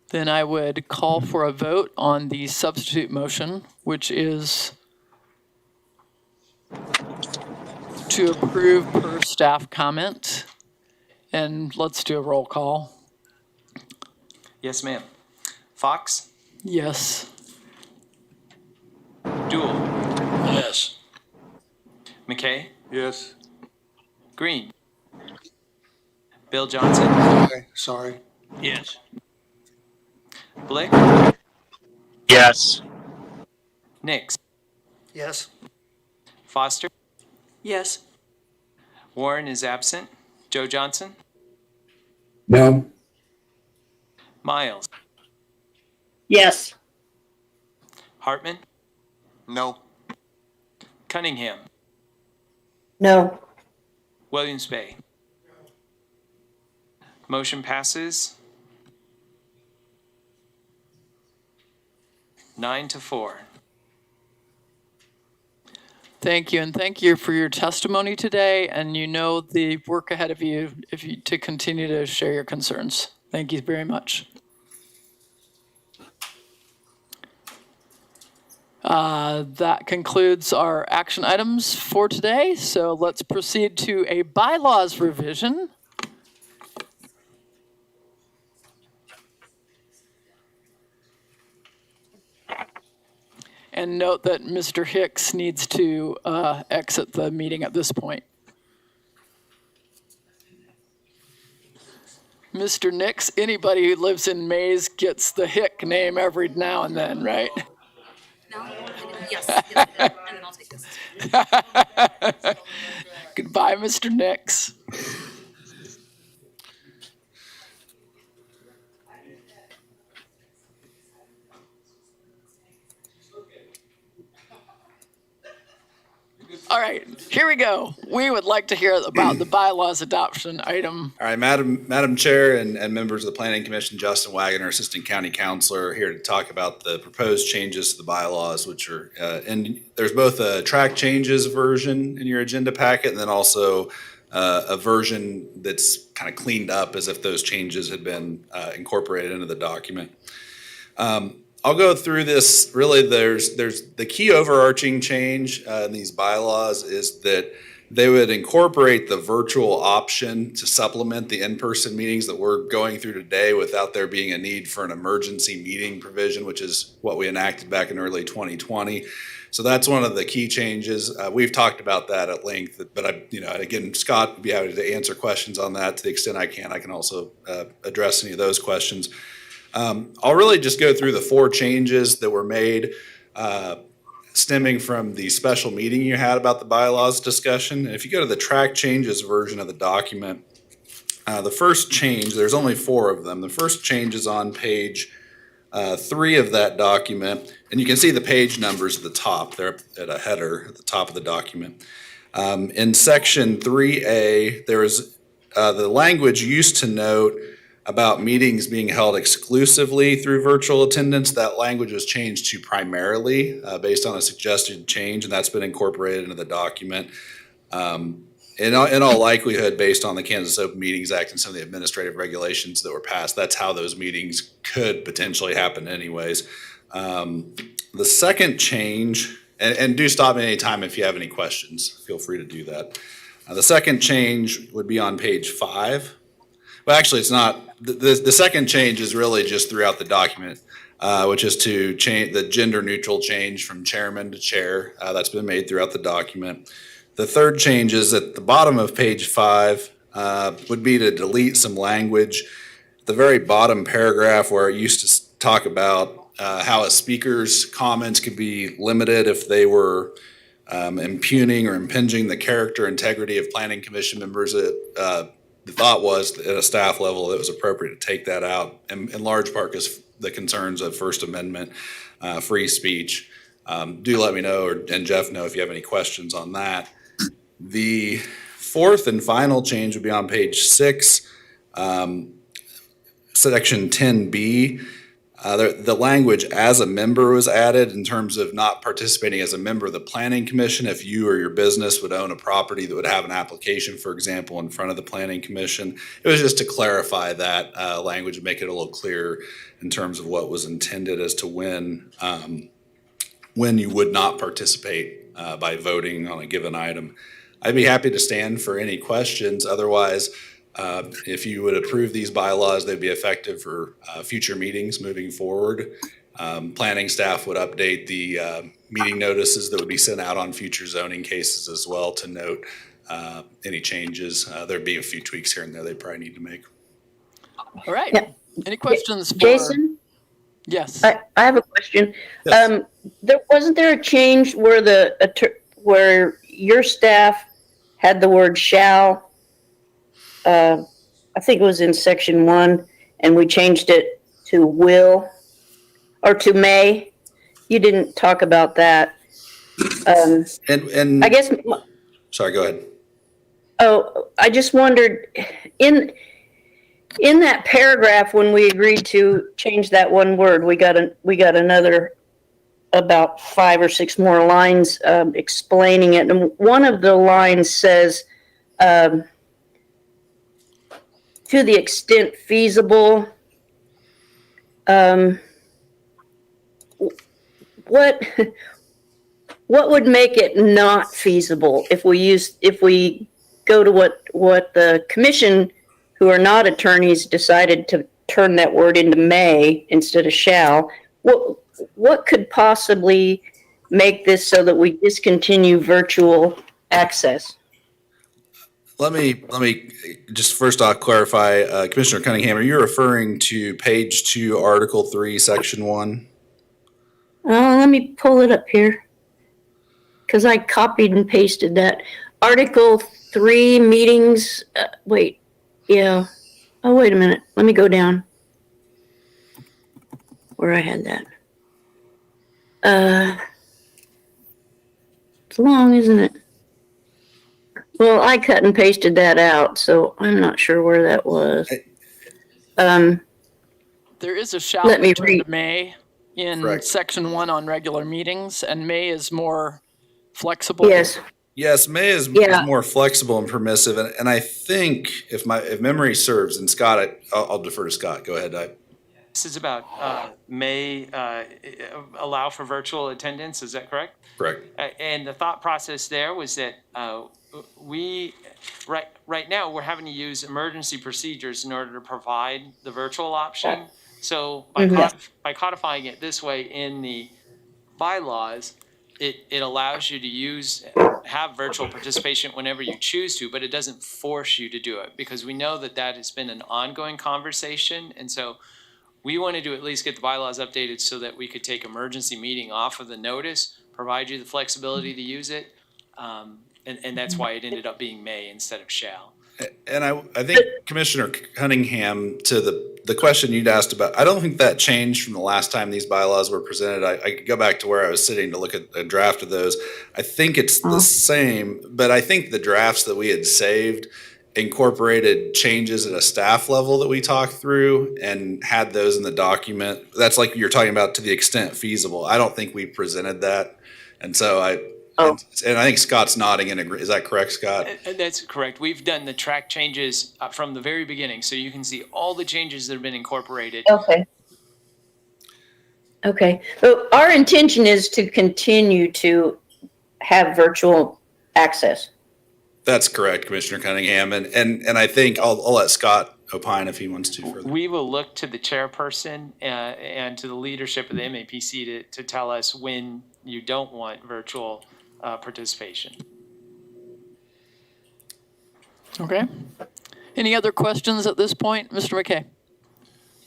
Then I would call for a vote on the substitute motion, which is to approve per staff comment. And let's do a roll call. Yes, ma'am. Fox? Yes. Dool? Yes. McKay? Yes. Green? Bill Johnson? Okay, sorry. Yes. Blick? Yes. Nix? Yes. Foster? Yes. Warren is absent. Joe Johnson? No. Miles? Yes. Hartman? No. Cunningham? No. Williams Bay? Motion passes 9-4. Thank you, and thank you for your testimony today, and you know the work ahead of you to continue to share your concerns. Thank you very much. That concludes our action items for today, so let's proceed to a bylaws revision. And note that Mr. Hicks needs to exit the meeting at this point. Mr. Nix, anybody who lives in Mays gets the Hick name every now and then, right? No? Yes. And then I'll take this. Goodbye, Mr. Nix. All right, here we go. We would like to hear about the bylaws adoption item. All right, Madam Chair and members of the Planning Commission, Justin Wagoner, Assistant County Counselor, here to talk about the proposed changes to the bylaws, which are, and there's both a track changes version in your agenda packet, and then also a version that's kind of cleaned up as if those changes had been incorporated into the document. I'll go through this. Really, there's the key overarching change in these bylaws is that they would incorporate the virtual option to supplement the in-person meetings that we're going through today without there being a need for an emergency meeting provision, which is what we enacted back in early 2020. So that's one of the key changes. We've talked about that at length, but again, Scott would be happy to answer questions on that to the extent I can. I can also address any of those questions. I'll really just go through the 4 changes that were made stemming from the special meeting you had about the bylaws discussion. And if you go to the track changes version of the document, the first change, there's only 4 of them. The first change is on page 3 of that document, and you can see the page numbers at the top. They're at a header at the top of the document. In section 3A, there is the language used to note about meetings being held exclusively through virtual attendance. That language was changed to primarily based on a suggested change, and that's been incorporated into the document. In all likelihood, based on the Kansas Open Meetings Act and some of the administrative regulations that were passed, that's how those meetings could potentially happen anyways. The second change, and do stop me anytime if you have any questions, feel free to do that. The second change would be on page 5. Well, actually, it's not. The second change is really just throughout the document, which is to change the gender neutral change from chairman to chair. That's been made throughout the document. The third change is at the bottom of page 5 would be to delete some language. The very bottom paragraph where it used to talk about how a speaker's comments could be limited if they were impugning or impinging the character integrity of planning commission members. the thought was at a staff level, it was appropriate to take that out, and in large part because the concerns of First Amendment, free speech. Do let me know, and Jeff know if you have any questions on that. The fourth and final change would be on page 6, section 10B. The language "as a member" was added in terms of not participating as a member of the Planning Commission if you or your business would own a property that would have an application, for example, in front of the Planning Commission. It was just to clarify that language and make it a little clearer in terms of what was intended as to when you would not participate by voting on a given item. I'd be happy to stand for any questions. Otherwise, if you would approve these bylaws, they'd be effective for future meetings moving forward. Planning staff would update the meeting notices that would be sent out on future zoning cases as well to note any changes. There'd be a few tweaks here and there they'd probably need to make. All right. Yeah. Any questions for Jason? Yes. I have a question. Yes. Wasn't there a change where where your staff had the word "shall"? I think it was in section 1, and we changed it to "will" or to "may." You didn't talk about that. And I guess. Sorry, go ahead. Oh, I just wondered in that paragraph when we agreed to change that one word, we got another about 5 or 6 more lines explaining it, and one of the lines says, "To the extent feasible." What would make it not feasible if we go to what the commission, who are not attorneys, decided to turn that word into "may" instead of "shall"? What could possibly make this so that we discontinue virtual access? Let me just first off clarify, Commissioner Cunningham, are you referring to page 2, Article 3, Section 1? Let me pull it up here, because I copied and pasted that. Article 3, meetings, wait, yeah. Oh, wait a minute, let me go down where I had that. It's long, isn't it? Well, I cut and pasted that out, so I'm not sure where that was. There is a "shall" Let me return read. to "may" in Correct. section 1 on regular meetings, and "may" is more flexible. Yes. Yes, May is more flexible and permissive, and I think if memory serves, and Scott, I'll defer to Scott. Go ahead. This is about may allow for virtual attendance. Is that correct? Correct. And the thought process there was that right now we're having to use emergency procedures in order to provide the virtual option. So by codifying it this way in the bylaws, it allows you to have virtual participation whenever you choose to, but it doesn't force you to do it, because we know that has been an ongoing conversation. And so we wanted to at least get the bylaws updated so that we could take emergency meeting off of the notice, provide you the flexibility to use it. And that's why it ended up being "may" instead of "shall." And I think Commissioner Cunningham, to the question you'd asked about, I don't think that changed from the last time these bylaws were presented. I could go back to where I was sitting to look at a draft of those. I think it's the same, but I think the drafts that we had saved incorporated changes at a staff level that we talked through and had those in the document. That's like you're talking about, to the extent feasible. I don't think we presented that. And so and I think Scott's nodding in agreement. Is that correct, Scott? That's correct. We've done the track changes from the very beginning, so you can see all the changes that have been incorporated. Okay. So our intention is to continue to have virtual access. That's correct, Commissioner Cunningham. And I think I'll let Scott opine if he wants to further. We will look to the chairperson and to the leadership of the MAPC to tell us when you don't want virtual participation. Okay. Any other questions at this point, Mr. McKay?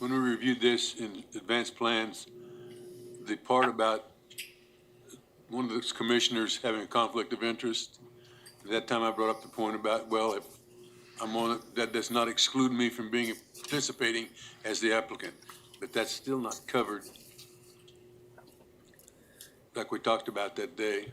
When we reviewed this in advanced plans, the part about one of the commissioners having a conflict of interest, at that time I brought up the point about, well, if I'm on it. That does not exclude me from participating as the applicant, but that's still not covered like we talked about that day.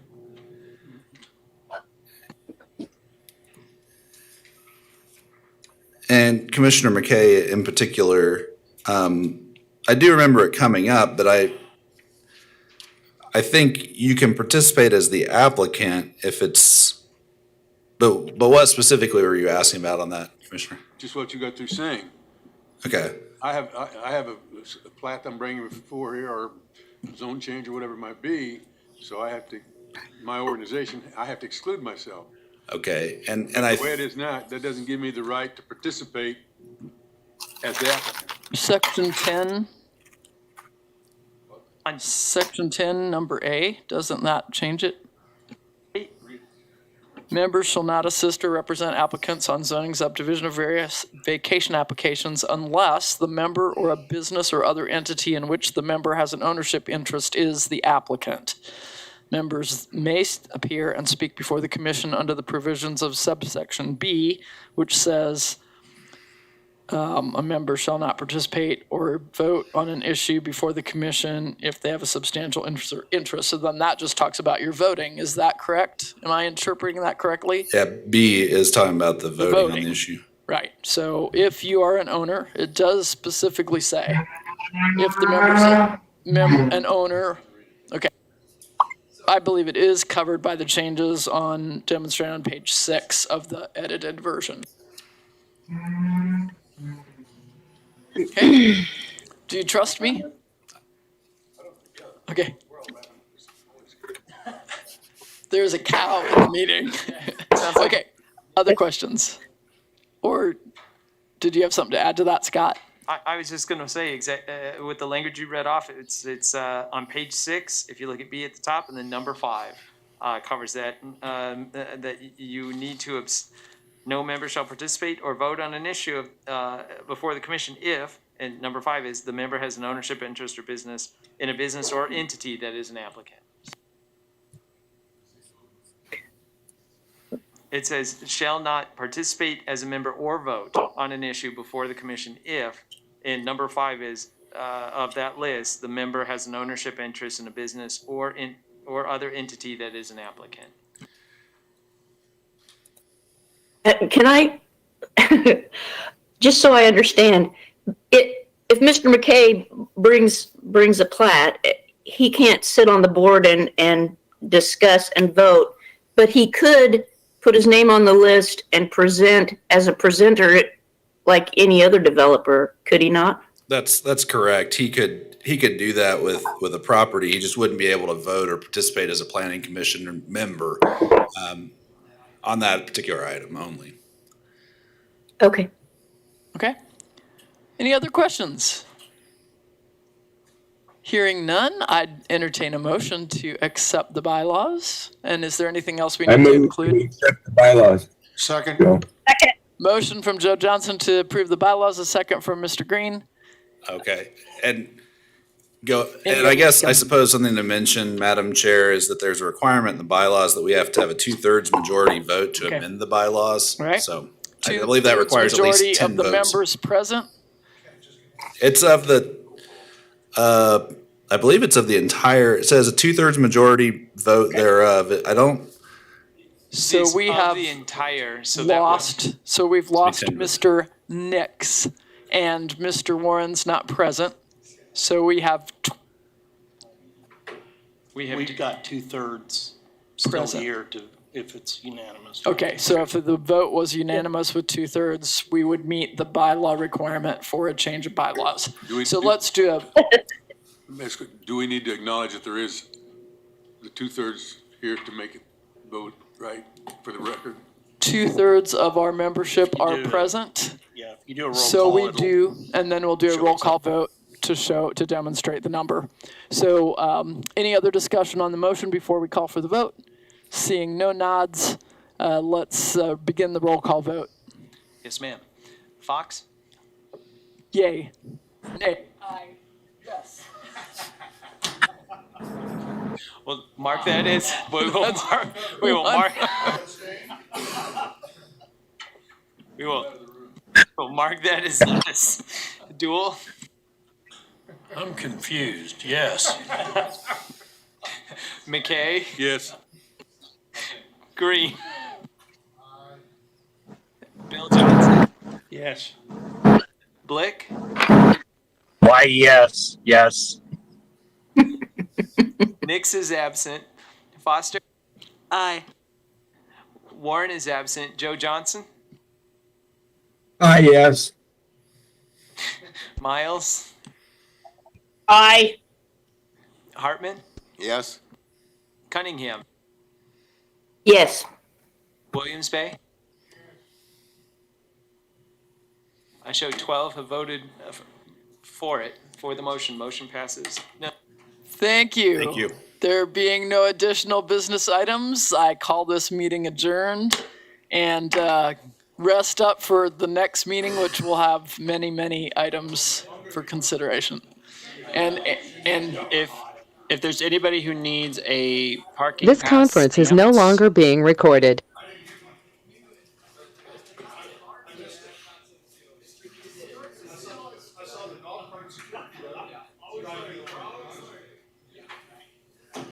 And Commissioner McKay in particular, I do remember it coming up, but I think you can participate as the applicant if it's, but what specifically were you asking about on that, Commissioner? Just what you got through saying. Okay. I have a plat I'm bringing before here, or zone change or whatever it might be, so I have to, my organization, I have to exclude myself. Okay, and The way it is now, that doesn't give me the right to participate as the applicant. Section 10. On section 10, number A, doesn't that change it? Members shall not assist or represent applicants on zoning subdivision of various vacation applications unless the member or a business or other entity in which the member has an ownership interest is the applicant. Members may appear and speak before the commission under the provisions of subsection B, which says a member shall not participate or vote on an issue before the commission if they have a substantial interest. So then that just talks about your voting. Is that correct? Am I interpreting that correctly? Yeah, B is talking about the voting on the issue. Right. So if you are an owner, it does specifically say if the member's an owner. Okay. I believe it is covered by the changes on demonstrated on page 6 of the edited version. Okay. Do you trust me? Okay. There's a cow in the meeting. Okay. Other questions? Or did you have something to add to that, Scott? I was just going to say, with the language you read off, it's on page 6. If you look at B at the top, and then number 5 covers that. That you need to no member shall participate or vote on an issue before the commission if, and number 5 is the member has an ownership interest or business in a business or entity that is an applicant. It says shall not participate as a member or vote on an issue before the commission if, and number 5 is of that list, the member has an ownership interest in a business or other entity that is an applicant. Can I, just so I understand, if Mr. McKay brings a plat, he can't sit on the board and discuss and vote, but he could put his name on the list and present as a presenter like any other developer, could he not? That's correct. He could do that with a property. He just wouldn't be able to vote or participate as a planning commission member on that particular item only. Okay. Okay. Any other questions? Hearing none, I'd entertain a motion to accept the bylaws. And is there anything else we need to include? We accept the bylaws. Second. Joe. Second. Motion from Joe Johnson to approve the bylaws, a second from Mr. Green. Okay, and I guess, I suppose something to mention, Madam Chair, is that there's a requirement in the bylaws that we have to have a 2/3 majority vote to amend the bylaws. Right. So I believe that requires at least 10 votes. Majority of the members present? It's of the, I believe it's of the entire, it says a 2/3 majority vote thereof. I don't. So we have the entire, we've lost Mr. Nix and Mr. Warren's not present. So we have. We've got 2/3 still Present. here to, if it's unanimous. Okay, so if the vote was unanimous with 2/3, we would meet the bylaw requirement for a change of bylaws. Let's do a. Do we need to acknowledge that there is the 2/3 here to make it vote right for the record? 2/3 of our membership are present. Yeah, if you do a roll call. So we do, and then we'll do a roll call vote to demonstrate the number. So any other discussion on the motion before we call for the vote? Seeing no nods, let's begin the roll call vote. Yes, ma'am. Fox? Yay. Nay. Aye. Yes. Well, mark that as, we will mark. We'll mark that as a duel. I'm confused, yes. McKay, Yes. Green. Bill Johnson, Yes. Blick, Why, yes, yes. Nix is absent. Foster, Aye. Warren is absent. Joe Johnson, Yes. Miles, Aye. Hartman, Yes. Cunningham, Yes. Williams Bay. I show 12 have voted for it, for the motion. Motion passes. No. Thank you. Thank you. There being no additional business items, I call this meeting adjourned and rest up for the next meeting, which will have many, many items for consideration. And if there's anybody who needs a parking This pass conference is no stamped, longer being recorded.